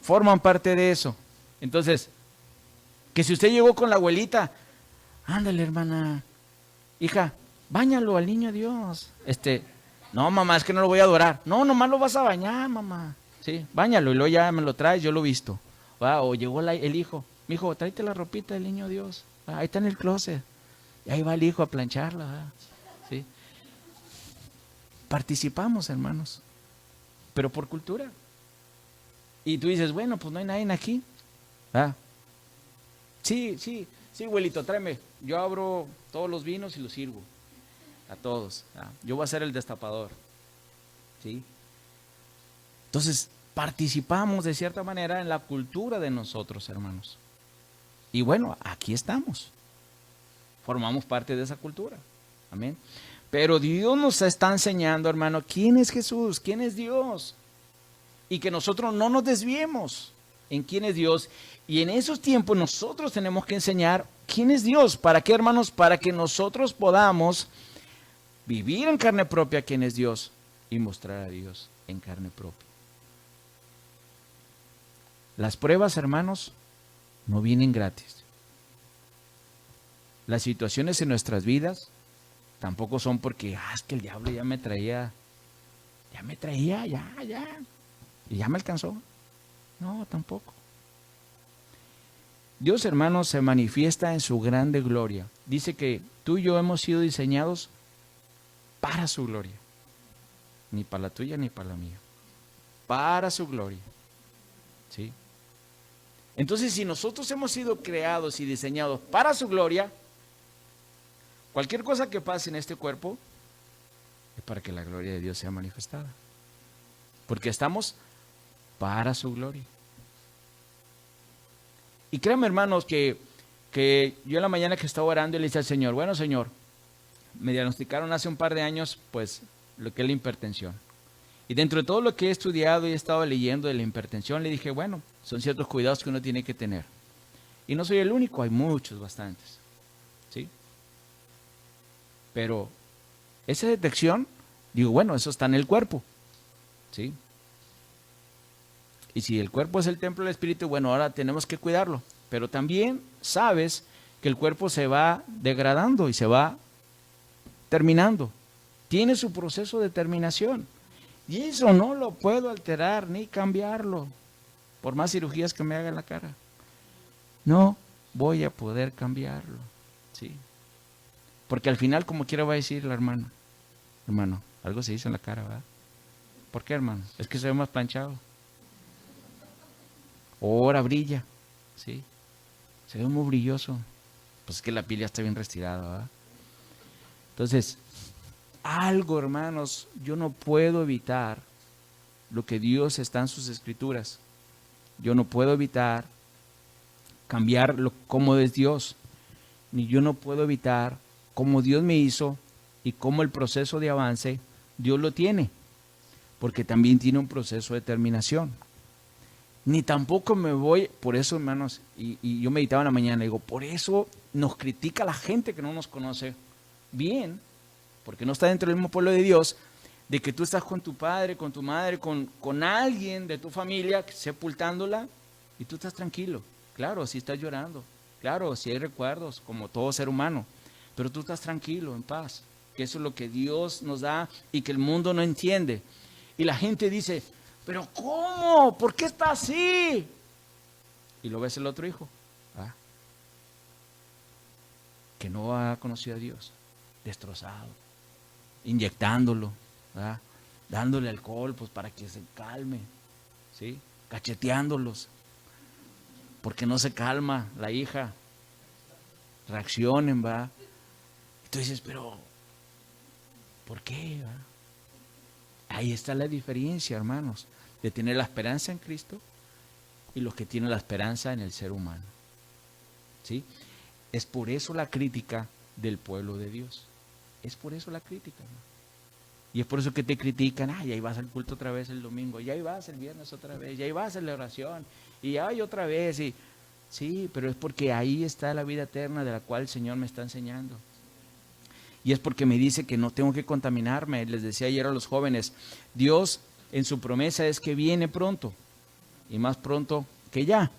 Forman parte de eso. Entonces, que si usted llegó con la abuelita, ándale, hermana, hija, báñalo al niño Dios. No, mamá, es que no lo voy a adorar. No, nomás lo vas a bañar, mamá. Sí, báñalo y luego ya me lo traes, yo lo he visto. O llegó el hijo, mi hijo, tráete la ropita del niño Dios. Ahí está en el closet. Y ahí va el hijo a plancharla. ¿Sí? Participamos, hermanos, pero por cultura. Y tú dices, bueno, pues no hay nadie aquí. Sí, abuelito, tráeme. Yo abro todos los vinos y los sirvo. A todos. Yo voy a ser el destapador. ¿Sí? Entonces, participamos de cierta manera en la cultura de nosotros, hermanos. Y bueno, aquí estamos. Formamos parte de esa cultura. Amén. Pero Dios nos está enseñando, hermano, quién es Jesús, quién es Dios. Y que nosotros no nos desviemos en quién es Dios. Y en esos tiempos nosotros tenemos que enseñar quién es Dios. ¿Para qué, hermanos? Para que nosotros podamos vivir en carne propia quién es Dios y mostrar a Dios en carne propia. Las pruebas, hermanos, no vienen gratis. Las situaciones en nuestras vidas tampoco son porque, es que el diablo ya me traía, y ya me alcanzó. No, tampoco. Dios, hermanos, se manifiesta en su grande gloria. Dice que tú y yo hemos sido diseñados para su gloria. Ni para la tuya ni para la mía. Para su gloria. ¿Sí? Entonces, si nosotros hemos sido creados y diseñados para su gloria, cualquier cosa que pase en este cuerpo es para que la gloria de Dios sea manifestada. Porque estamos para su gloria. Y créanme, hermanos, que yo en la mañana que estaba orando le dije al Señor, bueno, Señor, me diagnosticaron hace un par de años, pues, lo que es la hipertensión. Y dentro de todo lo que he estudiado y he estado leyendo de la hipertensión, le dije, bueno, son ciertos cuidados que uno tiene que tener. Y no soy el único, hay muchos, bastantes. ¿Sí? Pero esa detección, digo, bueno, eso está en el cuerpo. ¿Sí? Y si el cuerpo es el templo del Espíritu, bueno, ahora tenemos que cuidarlo. Pero también sabes que el cuerpo se va degradando y se va terminando. Tiene su proceso de terminación. Y eso no lo puedo alterar ni cambiarlo. Por más cirugías que me haga en la cara. No voy a poder cambiarlo. ¿Sí? Porque al final, como quiera, va a decir la hermana. Hermano, algo se hizo en la cara, ¿verdad? ¿Por qué, hermano? Es que se ve más planchado. Ahora brilla, ¿sí? Se ve muy brilloso. Pues es que la piel ya está bien retirada, ¿verdad? Entonces, algo, hermanos, yo no puedo evitar lo que Dios está en sus escrituras. Yo no puedo evitar cambiar cómo es Dios. Ni yo no puedo evitar cómo Dios me hizo y cómo el proceso de avance Dios lo tiene. Porque también tiene un proceso de terminación. Ni tampoco me voy, por eso, hermanos, y yo meditaba en la mañana, digo, por eso nos critica la gente que no nos conoce bien, porque no está dentro del mismo pueblo de Dios, de que tú estás con tu padre, con tu madre, con alguien de tu familia, sepultándola, y tú estás tranquilo. Claro, si estás llorando, claro, si hay recuerdos, como todo ser humano, pero tú estás tranquilo, en paz, que eso es lo que Dios nos da y que el mundo no entiende. Y la gente dice, ¿pero cómo? ¿Por qué está así? Y lo ves el otro hijo, que no ha conocido a Dios, destrozado, inyectándolo, dándole alcohol pues para que se calme, ¿sí? Cacheteándolos, porque no se calma la hija, reaccionen, ¿va? Y tú dices, pero ¿por qué? Ahí está la diferencia, hermanos, de tener la esperanza en Cristo y los que tienen la esperanza en el ser humano. ¿Sí? Es por eso la crítica del pueblo de Dios. Es por eso la crítica, ¿no? Y es por eso que te critican, y ahí vas al culto otra vez el domingo, y ahí vas el viernes otra vez, y ahí vas a la oración, y ahí otra vez, y sí, pero es porque ahí está la vida eterna de la cual el Señor me está enseñando. Y es porque me dice que no tengo que contaminarme. Les decía ayer a los jóvenes, Dios en su promesa es que viene pronto, y más pronto que ya.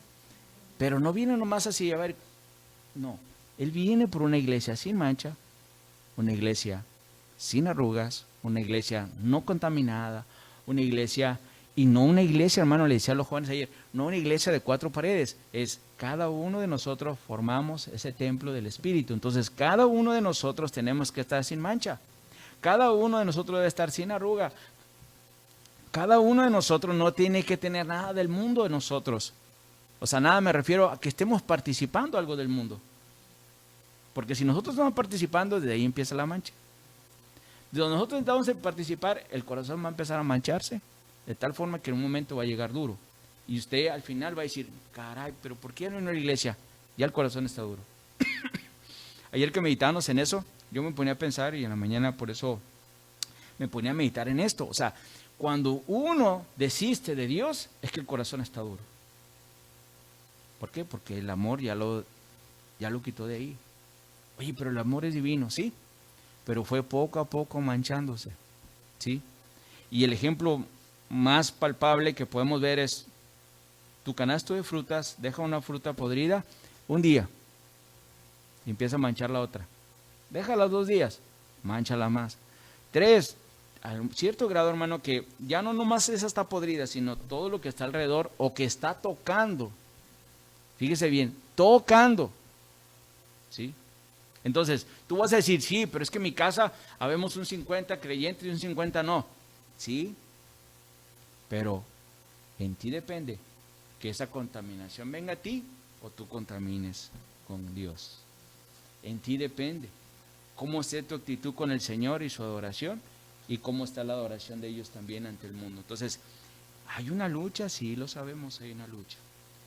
Pero no viene nomás así, a ver, no. Él viene por una iglesia sin mancha, una iglesia sin arrugas, una iglesia no contaminada, una iglesia, y no una iglesia, hermano, le decía a los jóvenes ayer, no una iglesia de 4 paredes, es cada uno de nosotros formamos ese templo del Espíritu. Entonces cada uno de nosotros tenemos que estar sin mancha, cada uno de nosotros debe estar sin arruga, cada uno de nosotros no tiene que tener nada del mundo de nosotros. O sea, nada me refiero a que estemos participando algo del mundo. Porque si nosotros estamos participando, desde ahí empieza la mancha. De donde nosotros estamos a participar, el corazón va a empezar a mancharse, de tal forma que en un momento va a llegar duro. Y usted al final va a decir, caray, pero ¿por qué no en una iglesia? Ya el corazón está duro. Ayer que meditábamos en eso, yo me ponía a pensar y en la mañana por eso me ponía a meditar en esto. O sea, cuando uno desiste de Dios, es que el corazón está duro. ¿Por qué? Porque el amor ya lo quitó de ahí. Oye, pero el amor es divino, sí, pero fue poco a poco manchándose, ¿sí? Y el ejemplo más palpable que podemos ver es tu canasto de frutas, deja una fruta podrida un día. y empieza a manchar la otra. Déjala 2 días, mánchala más. 3, a un cierto grado, hermano, que ya no nomás esa está podrida, sino todo lo que está alrededor o que está tocando. Fíjese bien, tocando. ¿Sí? Entonces, tú vas a decir, sí, pero es que en mi casa habemos un 50 creyentes y un 50 no. Sí, pero en ti depende que esa contaminación venga a ti o tú contamines con Dios. En ti depende cómo esté tu actitud con el Señor y su adoración y cómo está la adoración de ellos también ante el mundo. Entonces, hay una lucha, sí, lo sabemos, hay una lucha.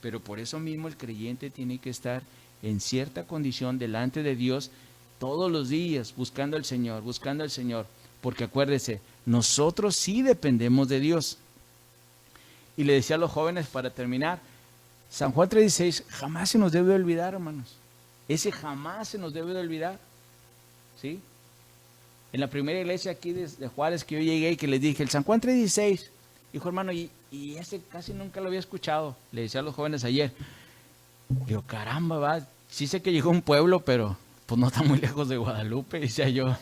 Pero por eso mismo el creyente tiene que estar en cierta condición delante de Dios todos los días, buscando al Señor, porque acuérdese, nosotros sí dependemos de Dios. Y le decía a los jóvenes para terminar, San Juan 3:16 jamás se nos debe olvidar, hermanos. Ese jamás se nos debe de olvidar. ¿Sí? En la primera iglesia aquí de Juárez que yo llegué y que les dije, el San Juan 3:16, dijo hermano, y ese casi nunca lo había escuchado. Le decía a los jóvenes ayer, digo, caramba, va, sí sé que llegó a un pueblo, pero pues no está muy lejos de Guadalupe, decía yo,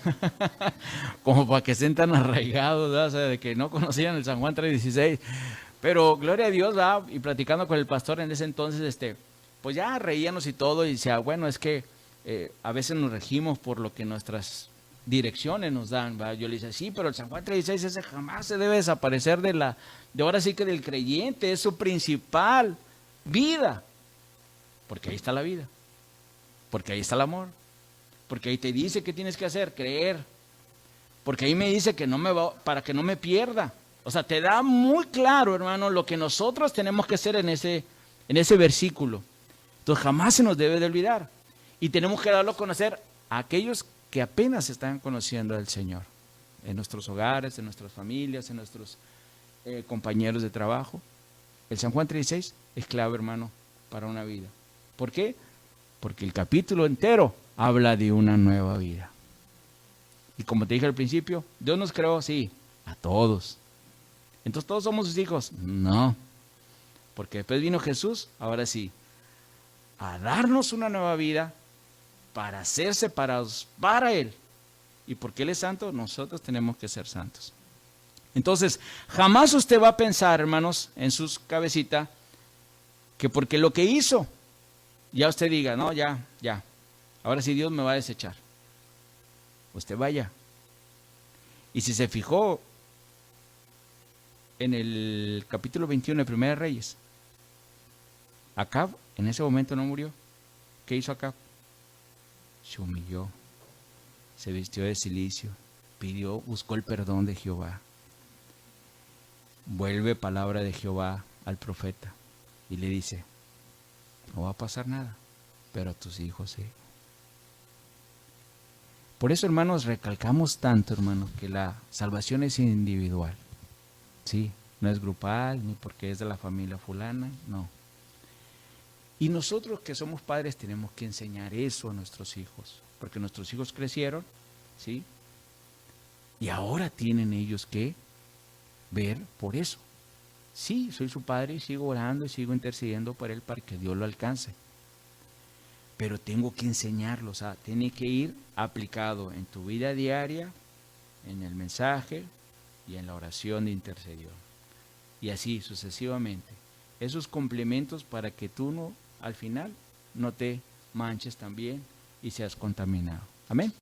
como para que estén tan arraigados, ¿verdad? O sea, de que no conocían el San Juan 3:16, pero gloria a Dios, ¿verdad? Y platicando con el pastor en ese entonces, pues ya reíamos y todo, y decía, bueno, es que a veces nos regimos por lo que nuestras direcciones nos dan, ¿verdad? Yo le decía, sí, pero el San Juan 3:16 ese jamás se debe desaparecer de ahora sí que del creyente, es su principal vida, porque ahí está la vida, porque ahí está el amor, porque ahí te dice qué tienes que hacer, creer, porque ahí me dice que no me va, para que no me pierda. O sea, te da muy claro, hermano, lo que nosotros tenemos que hacer en ese versículo. Entonces jamás se nos debe de olvidar. Y tenemos que darlo a conocer a aquellos que apenas están conociendo al Señor. En nuestros hogares, en nuestras familias, en nuestros compañeros de trabajo. El San Juan 3:16 es clave, hermano, para una vida. ¿Por qué? Porque el capítulo entero habla de una nueva vida. Y como te dije al principio, Dios nos creó, sí, a todos. Entonces, ¿todos somos sus hijos? No. Porque después vino Jesús, ahora sí, a darnos una nueva vida para ser separados para Él. Y porque Él es santo, nosotros tenemos que ser santos. Entonces, jamás usted va a pensar, hermanos, en sus cabecitas, que porque lo que hizo, ya usted diga, no, ya, ahora sí Dios me va a desechar. Usted vaya. Y si se fijó en el capítulo 21 de Primera de Reyes, Acab en ese momento no murió. ¿Qué hizo Acab? Se humilló, se vistió de cilicio, buscó el perdón de Jehová. Vuelve palabra de Jehová al profeta y le dice, no va a pasar nada, pero a tus hijos sí. Por eso, hermanos, recalcamos tanto, hermanos, que la salvación es individual. Sí, no es grupal, ni porque es de la familia fulana, no. Y nosotros que somos padres tenemos que enseñar eso a nuestros hijos, porque nuestros hijos crecieron, ¿sí? Y ahora tienen ellos que ver por eso. Sí, soy su padre y sigo orando y sigo intercediendo por él para que Dios lo alcance. Pero tengo que enseñarlo, o sea, tiene que ir aplicado en tu vida diaria, en el mensaje y en la oración de intercesión. Y así sucesivamente. Esos complementos para que tú no, al final, no te manches también y seas contaminado. Amén.